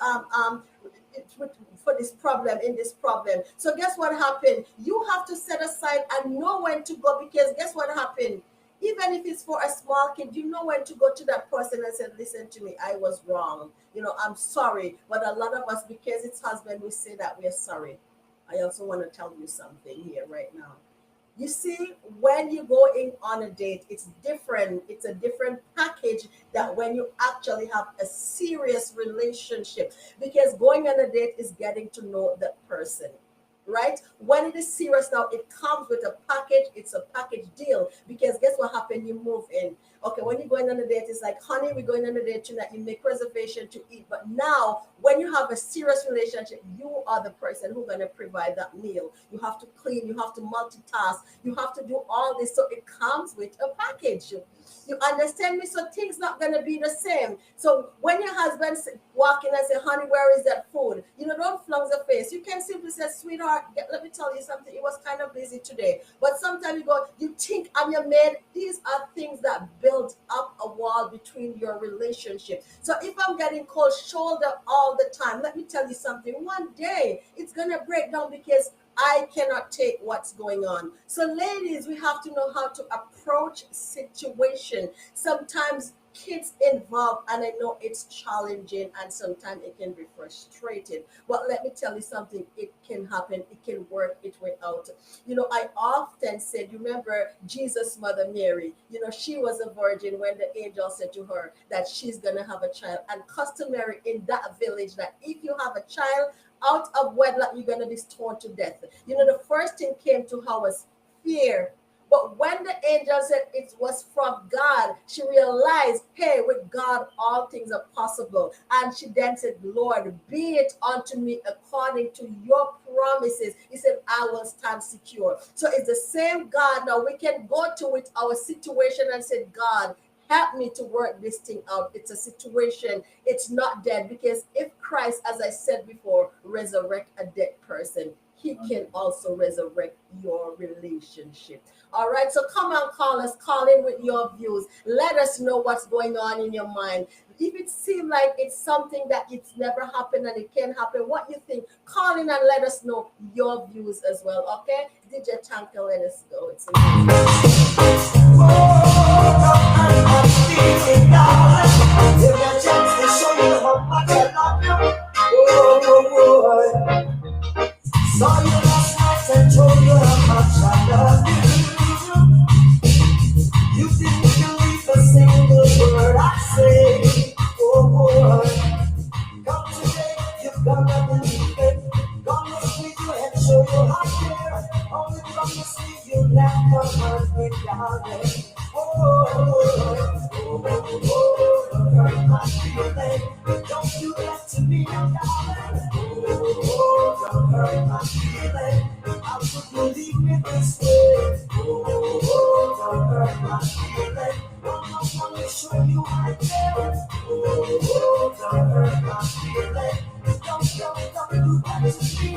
Speaker 2: for this problem, in this problem. So guess what happened? You have to set aside and know when to go, because guess what happened? Even if it's for a small kid, you know when to go to that person and say, listen to me, I was wrong. I'm sorry. But a lot of us, because it's husband, we say that we're sorry. I also want to tell you something here right now. You see, when you go in on a date, it's different. It's a different package than when you actually have a serious relationship. Because going on a date is getting to know that person. Right? When it is serious now, it comes with a package. It's a package deal, because guess what happened? You move in. Okay, when you're going on a date, it's like, honey, we're going on a date tonight. You make reservation to eat. But now, when you have a serious relationship, you are the person who's going to provide that meal. You have to clean. You have to multitask. You have to do all this. So it comes with a package. You understand me? So things not going to be the same. So when your husband walk in and say, honey, where is that food? Don't flunk the face. You can simply say, sweetheart, let me tell you something. It was kind of busy today. But sometimes you think I'm your maid. These are things that build up a wall between your relationship. So if I'm getting cold shoulder all the time, let me tell you something. One day it's going to break down, because I cannot take what's going on. So ladies, we have to know how to approach situation. Sometimes kids involved, and I know it's challenging, and sometimes it can be frustrated. But let me tell you something, it can happen. It can work its way out. I often said, you remember Jesus' mother Mary, she was a virgin when the angel said to her that she's going to have a child. And customary in that village that if you have a child out of wedlock, you're going to be stoned to death. The first thing came to her was fear. But when the angel said it was from God, she realized, hey, with God, all things are possible. And she then said, Lord, be it unto me according to your promises. He said, I will stand secure. So it's the same God. Now we can go to with our situation and say, God, help me to work this thing out. It's a situation. It's not dead, because if Christ, as I said before, resurrect a dead person, he can also resurrect your relationship. All right, so come on, call us, call in with your views. Let us know what's going on in your mind. If it seems like it's something that it's never happened and it can happen, what you think, call in and let us know your views as well, okay? DJ Tanka, let us go. It's
Speaker 3: Saw you last night and told you how much I love you. You didn't believe a single word I say. Oh boy, come today, you're gonna believe it. Gonna squeeze you and show you how I care. Only promise me you'll never hurt me, darling. Oh, me, oh darling. Oh, don't hurt my feelings. How could you leave me this way? Oh, don't hurt my feelings. I wanna show you my care. Oh, don't hurt my feelings. Don't do that to me.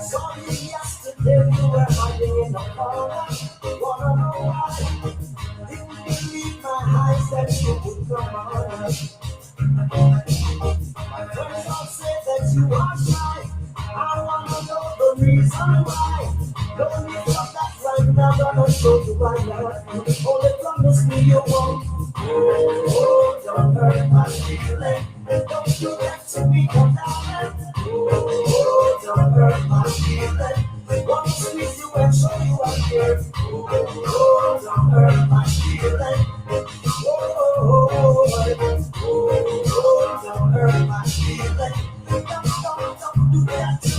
Speaker 3: Sorry, yesterday you were hiding in a corner. Wanna know why? Didn't believe my eyes that you would come on. My friends all say that you are shy. I wanna know the reason why. Don't need some that right now, gonna show you right now. Only promise me you won't. Oh, don't hurt my feeling. Don't do that to me, oh darling. Oh, don't hurt my feeling. Wanna squeeze you and show you I'm here. Oh, don't hurt my feeling. Oh, don't hurt my feeling. Don't do that to me.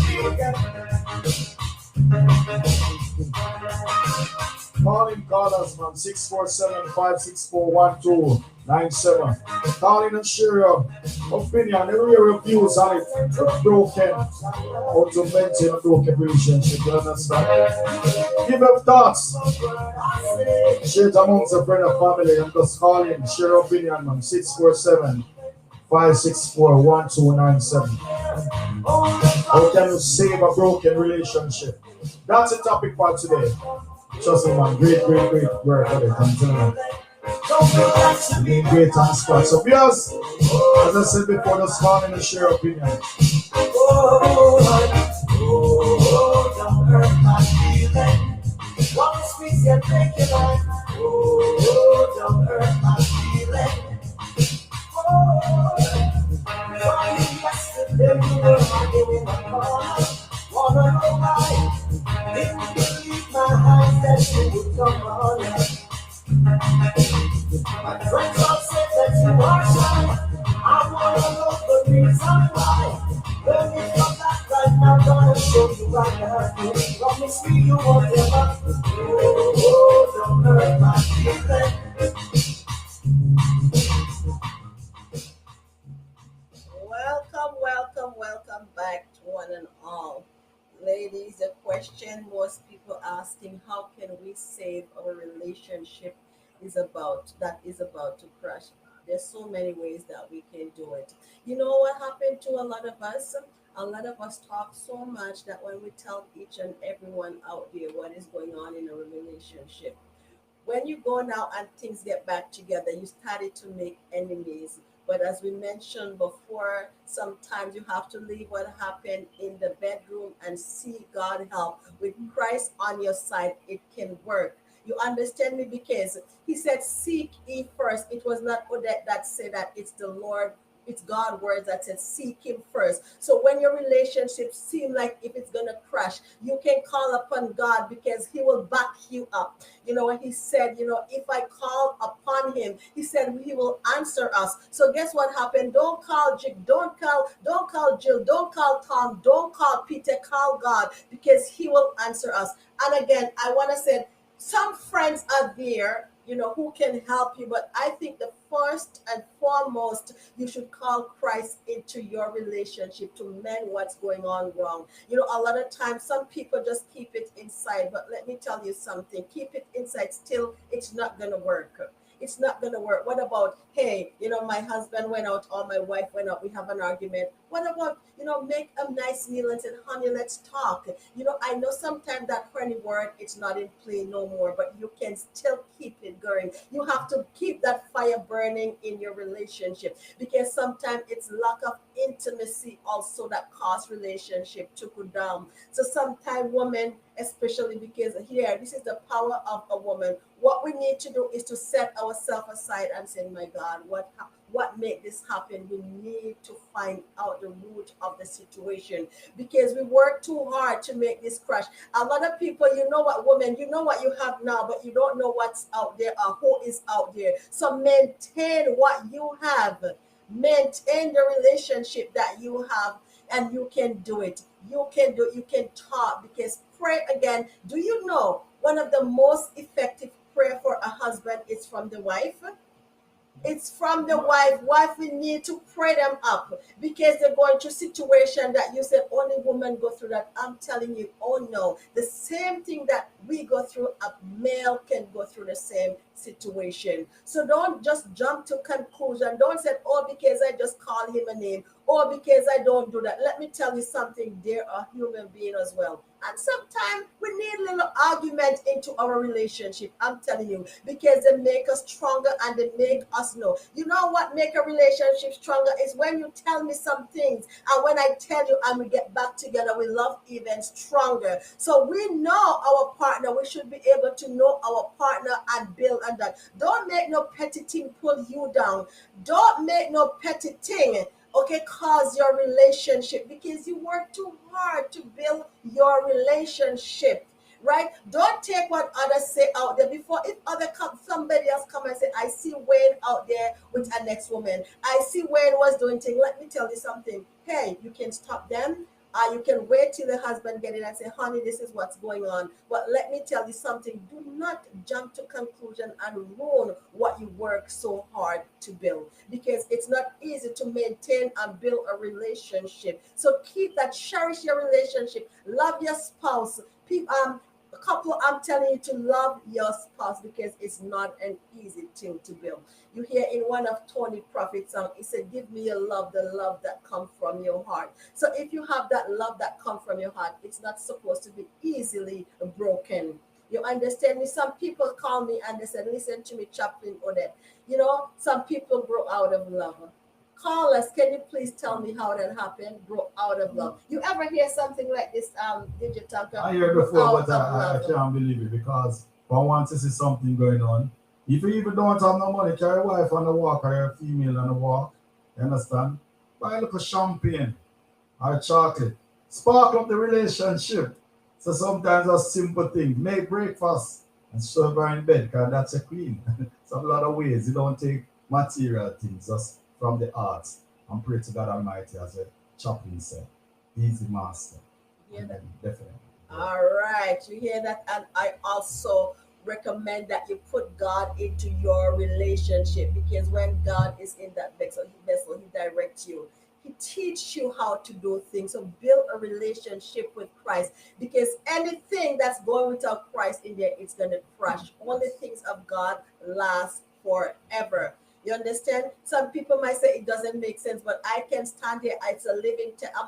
Speaker 5: Calling callers man 647-564-1297. Calling and share your opinion, your reviews on it. It's broken. How to maintain a broken relationship, you understand? Give up thoughts. Share it amongst a friend and family and just call in. Share your opinion man 647-564-1297. How can you save a broken relationship? That's the topic for today. Trust me, man. Great work for it. I'm telling you. Great and spot. So, viewers, as I said before, just call in and share your opinion.
Speaker 3: Don't hurt my feeling. Wanna squeeze your thinking like, don't hurt my feeling. Yesterday you were hiding in the corner. Wanna know why? Didn't believe my eyes that you would come on. My friends all said that you are shy. I wanna know the reason why. When you come back right now, gonna show you right now. Promise me you won't ever. Oh, don't hurt my feelings.
Speaker 2: Welcome back to one and all. Ladies, the question most people asking, how can we save our relationship is about to crash. There's so many ways that we can do it. You know what happened to a lot of us? A lot of us talk so much that when we tell each and everyone out there what is going on in a relationship, when you go now and things get back together, you started to make enemies. But as we mentioned before, sometimes you have to leave what happened in the bedroom and see God help. With Christ on your side, it can work. You understand me? Because he said, seek ye first. It was not Odette that said that, it's the Lord. It's God words that said seek him first. So when your relationship seem like if it's gonna crash, you can call upon God because he will back you up. You know, he said, if I call upon him, he said he will answer us. So guess what happened? Don't call Jill, don't call Jill, don't call Tom, don't call Peter, call God because he will answer us. And again, I want to say some friends are there, who can help you. But I think the first and foremost, you should call Christ into your relationship to mend what's going on wrong. A lot of times, some people just keep it inside. But let me tell you something, keep it inside still, it's not going to work. It's not going to work. What about, hey, my husband went out or my wife went out, we have an argument. What about, make a nice meal and say, honey, let's talk. I know sometimes that honey word, it's not in play no more, but you can still keep it going. You have to keep that fire burning in your relationship because sometimes it's lack of intimacy also that cause relationship to go down. So sometimes women, especially because here, this is the power of a woman. What we need to do is to set ourselves aside and say, my God, what made this happen? We need to find out the root of the situation because we work too hard to make this crash. A lot of people, women, you know what you have now, but you don't know what's out there or who is out there. So maintain what you have. Maintain the relationship that you have, and you can do it. You can talk because pray again. Do you know one of the most effective prayer for a husband is from the wife? It's from the wife. Wife, we need to pray them up because they're going through situation that you said only women go through that. I'm telling you, oh no, the same thing that we go through, a male can go through the same situation. So don't just jump to conclusion. Don't say, oh, because I just call him a name, or because I don't do that. Let me tell you something. They're a human being as well. And sometimes we need a little argument into our relationship. I'm telling you, because they make us stronger and they make us know. You know what make a relationship stronger is when you tell me some things, and when I tell you and we get back together, we love even stronger. So we know our partner. We should be able to know our partner and build on that. Don't make no petty thing pull you down. Don't make no petty thing, okay, cause your relationship, because you work too hard to build your relationship, right? Don't take what others say out there. Before, if somebody else come and say, I see Wayne out there with a next woman, I see Wayne was doing things, let me tell you something. Hey, you can stop them. You can wait till the husband get in and say, honey, this is what's going on. But let me tell you something. Do not jump to conclusion and ruin what you work so hard to build, because it's not easy to maintain and build a relationship. So keep that, cherish your relationship, love your spouse. A couple, I'm telling you to love your spouse, because it's not an easy thing to build. You hear in one of Tony Prophet's song, he said, give me your love, the love that comes from your heart. So if you have that love that comes from your heart, it's not supposed to be easily broken. You understand me? Some people call me and they said, listen to me, Chaplain Odette. You know, some people grow out of love. Call us. Can you please tell me how that happened? Grow out of love. You ever hear something like this, Digital?
Speaker 5: I heard before, but I can't believe it, because for once to see something going on. If you even don't have no money, carry a wife on the walk or a female on the walk, you understand? Buy a little champagne or chocolate. Spark up the relationship. So sometimes a simple thing. Make breakfast and serve her in bed, because that's a queen. Some lot of ways. You don't take material things, just from the arts, and pray to God Almighty, as a chaplain said. He's the master.
Speaker 2: Yeah,
Speaker 5: definitely.
Speaker 2: All right, you hear that? And I also recommend that you put God into your relationship, because when God is in that vessel, he directs you. He teaches you how to do things. So build a relationship with Christ, because anything that's going without Christ in there, it's going to crash. Only things of God last forever. You understand? Some people might say it doesn't make sense, but I can stand here. I'm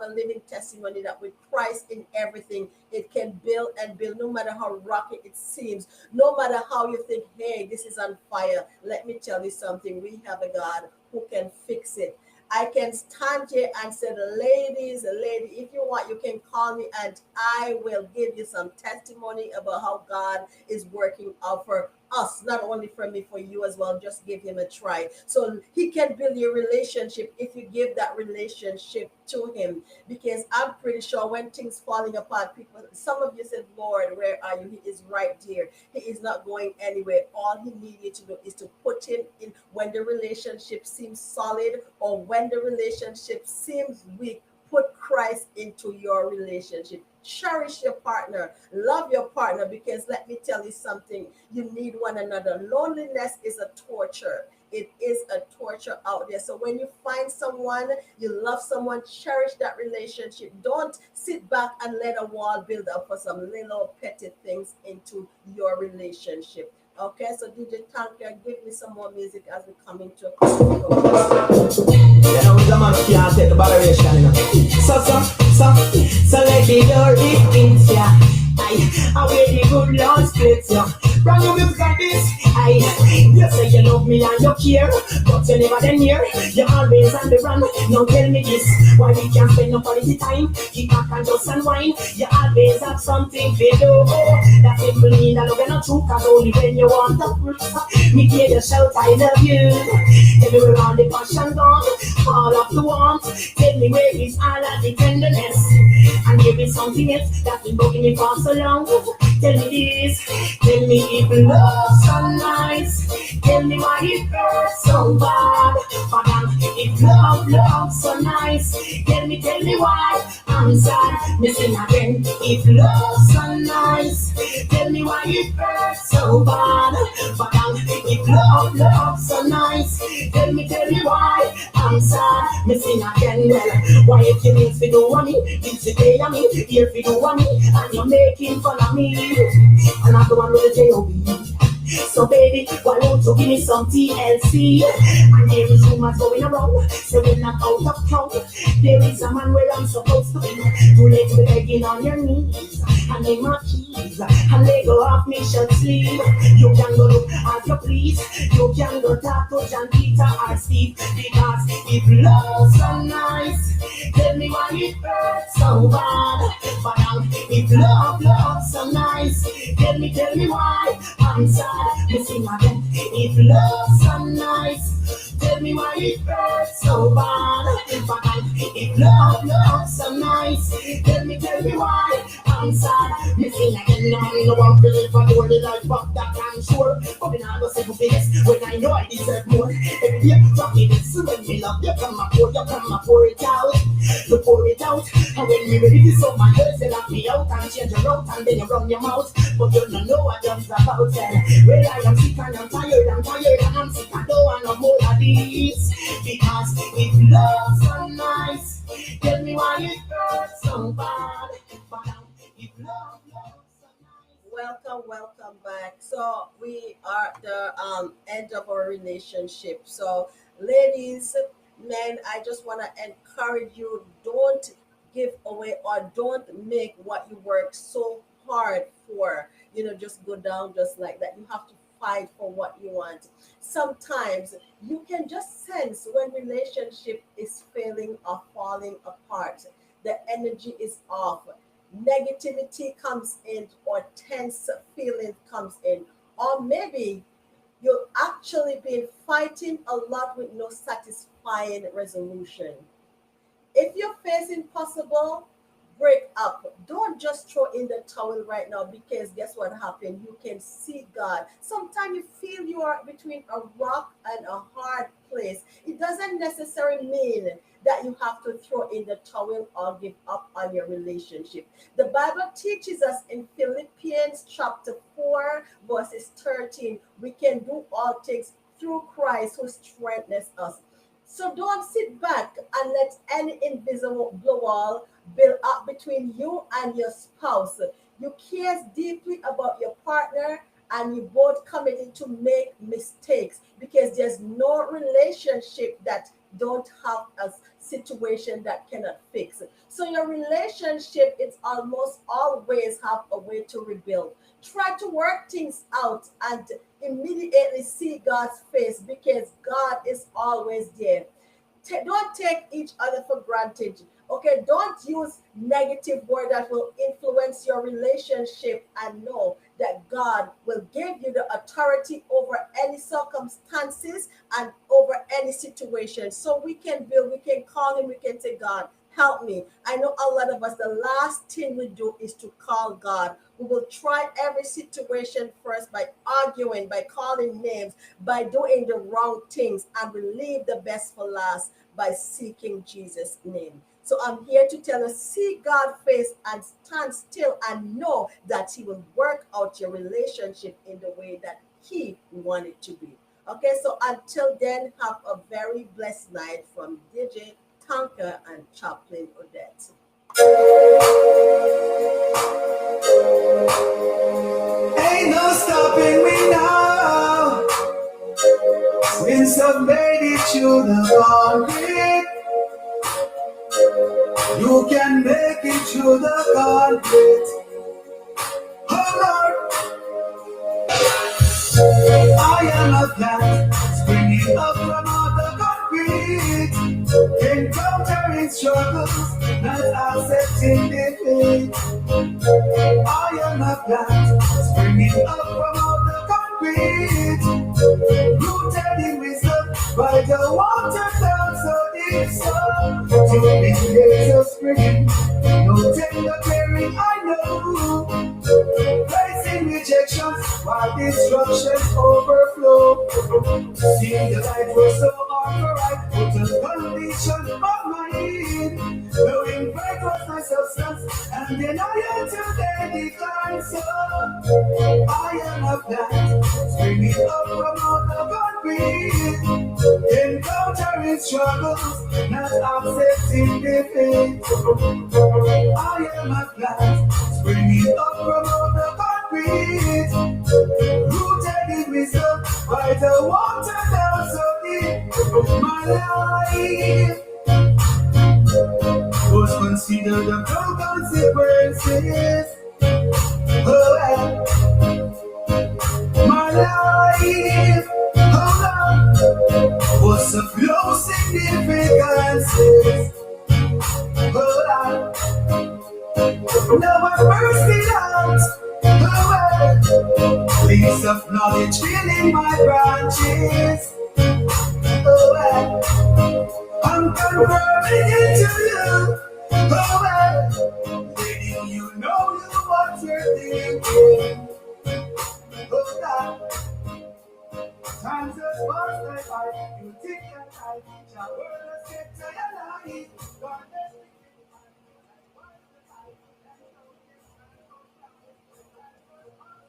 Speaker 2: a living testimony that with Christ in everything, it can build and build, no matter how rocky it seems, no matter how you think, hey, this is on fire. Let me tell you something. We have a God who can fix it. I can stand here and say, lady, if you want, you can call me and I will give you some testimony about how God is working out for us, not only for me, for you as well. Just give him a try. So he can build your relationship if you give that relationship to him, because I'm pretty sure when things falling apart, people, some of you said, Lord, where are you? He is right here. He is not going anywhere. All he needs you to do is to put him in when the relationship seems solid or when the relationship seems weak. Put Christ into your relationship. Cherish your partner. Love your partner, because let me tell you something. You need one another. Loneliness is a torture. It is a torture out there. So when you find someone, you love someone, cherish that relationship. Don't sit back and let a wall build up for some little petty things into your relationship. Okay, so DJ Tanka, give me some more music as we come into a close.
Speaker 3: You know, the man can't take the botheration, you know. So let the door be queens, yeah. I wear the good Lord splits, yeah. Brand new music like this, you say you love me and you care, but you never then near. You always on the run. Now tell me this, why we can't spend no quality time? Keep back and just unwind. You always have something to do. That simple mean that love is not true, cause only when you want to. Me hear you shout, I love you. Everywhere on the passion gone, all of the warmth. Tell me where is all of the tenderness, and give me something else that's been bugging me for so long. Tell me this, tell me if love's so nice. Tell me why it hurts so bad. But if love so nice, tell me why I'm sad, missing again. If love so nice, tell me why it hurts so bad. But if love so nice, tell me why I'm sad, missing again. Well, why if you need to do money, it's the day of me, if you do money, and you're making fun of me, and I'm the one with the J.O.B. So baby, why don't you give me some TLC? And there is rumors going around, so we're not out of town. There is a man where I'm supposed to be. Too late to be begging on your knees, and name my keys, and let go off me shirt sleeve. You can go look as you please. You can go talk to John, Peter, or Steve. Because if love's so nice, tell me why it hurts so bad. But if love's so nice, tell me why I'm sad. Missing again. If love's so nice, tell me why it hurts so bad. But if love's so nice, tell me why I'm sad. Missing again. I'm no one feeling for more than life, but that I'm sure. But when I go say this, when I know I deserve more. If you're talking this, when me love you, come and pour it out. You pour it out, and when we ready to so my girls, they lock me out and change your route, and then you run your mouth. But you don't know what I'm about. Well, I am sick and I'm tired, and I'm sick. I don't want no more of this. Because if love's so nice, tell me why it hurts so bad. But if love's so nice.
Speaker 2: Welcome back. So we are at the end of our relationship. So ladies, men, I just want to encourage you, don't give away or don't make what you work so hard for, just go down just like that. You have to fight for what you want. Sometimes you can just sense when relationship is failing or falling apart. The energy is off. Negativity comes in, or tense feeling comes in, or maybe you've actually been fighting a lot with no satisfying resolution. If you're facing possible break up, don't just throw in the towel right now, because guess what happened? You can see God. Sometimes you feel you are between a rock and a hard place. It doesn't necessarily mean that you have to throw in the towel or give up on your relationship. The Bible teaches us in Philippians chapter 4, verses 13, we can do all things through Christ who strengthens us. So don't sit back and let any invisible wall build up between you and your spouse. You care deeply about your partner, and you both committed to make mistakes, because there's no relationship that don't have a situation that cannot fix. So your relationship is almost always have a way to rebuild. Try to work things out and immediately see God's face, because God is always there. Don't take each other for granted. Okay, don't use negative word that will influence your relationship, and know that God will give you the authority over any circumstances and over any situation. So we can build, we can call him, we can say, God, help me. I know a lot of us, the last thing we do is to call God. We will try every situation first by arguing, by calling names, by doing the wrong things, and we leave the best for last by seeking Jesus' name. So I'm here to tell you, see God's face and stand still and know that he will work out your relationship in the way that he wanted it to be. Okay, so until then, have a very blessed night from DJ Tonka and Chaplain Odette.
Speaker 1: Ain't no stopping me now. Since I've made it to the concrete, you can make it to the concrete. Oh Lord, I am a plant springing up from out the concrete, encountering struggles, not accepting defeat. I am a plant springing up from out the concrete, rooted in wisdom by the water down so deep. So to be days of spring, no tender caring I know, facing rejections while destruction overflow. Seeing the light was so hard for right, but the conviction of mine. Knowing bread was my substance, and then I am today decline. So I am a plant, springing up from out the concrete. Encountering struggles, not accepting defeat. I am a plant, springing up from out the concrete. Rooted in wisdom, by the water down so deep. My life was considered the no consequences. Oh, my life, hold on, was of no significances. Hold on, now I'm bursting out. Leaves of knowledge filling my branches. I'm confirming it to you. Letting you know what you're thinking. Times as fast as I, you think and I, shall burn us get to your life.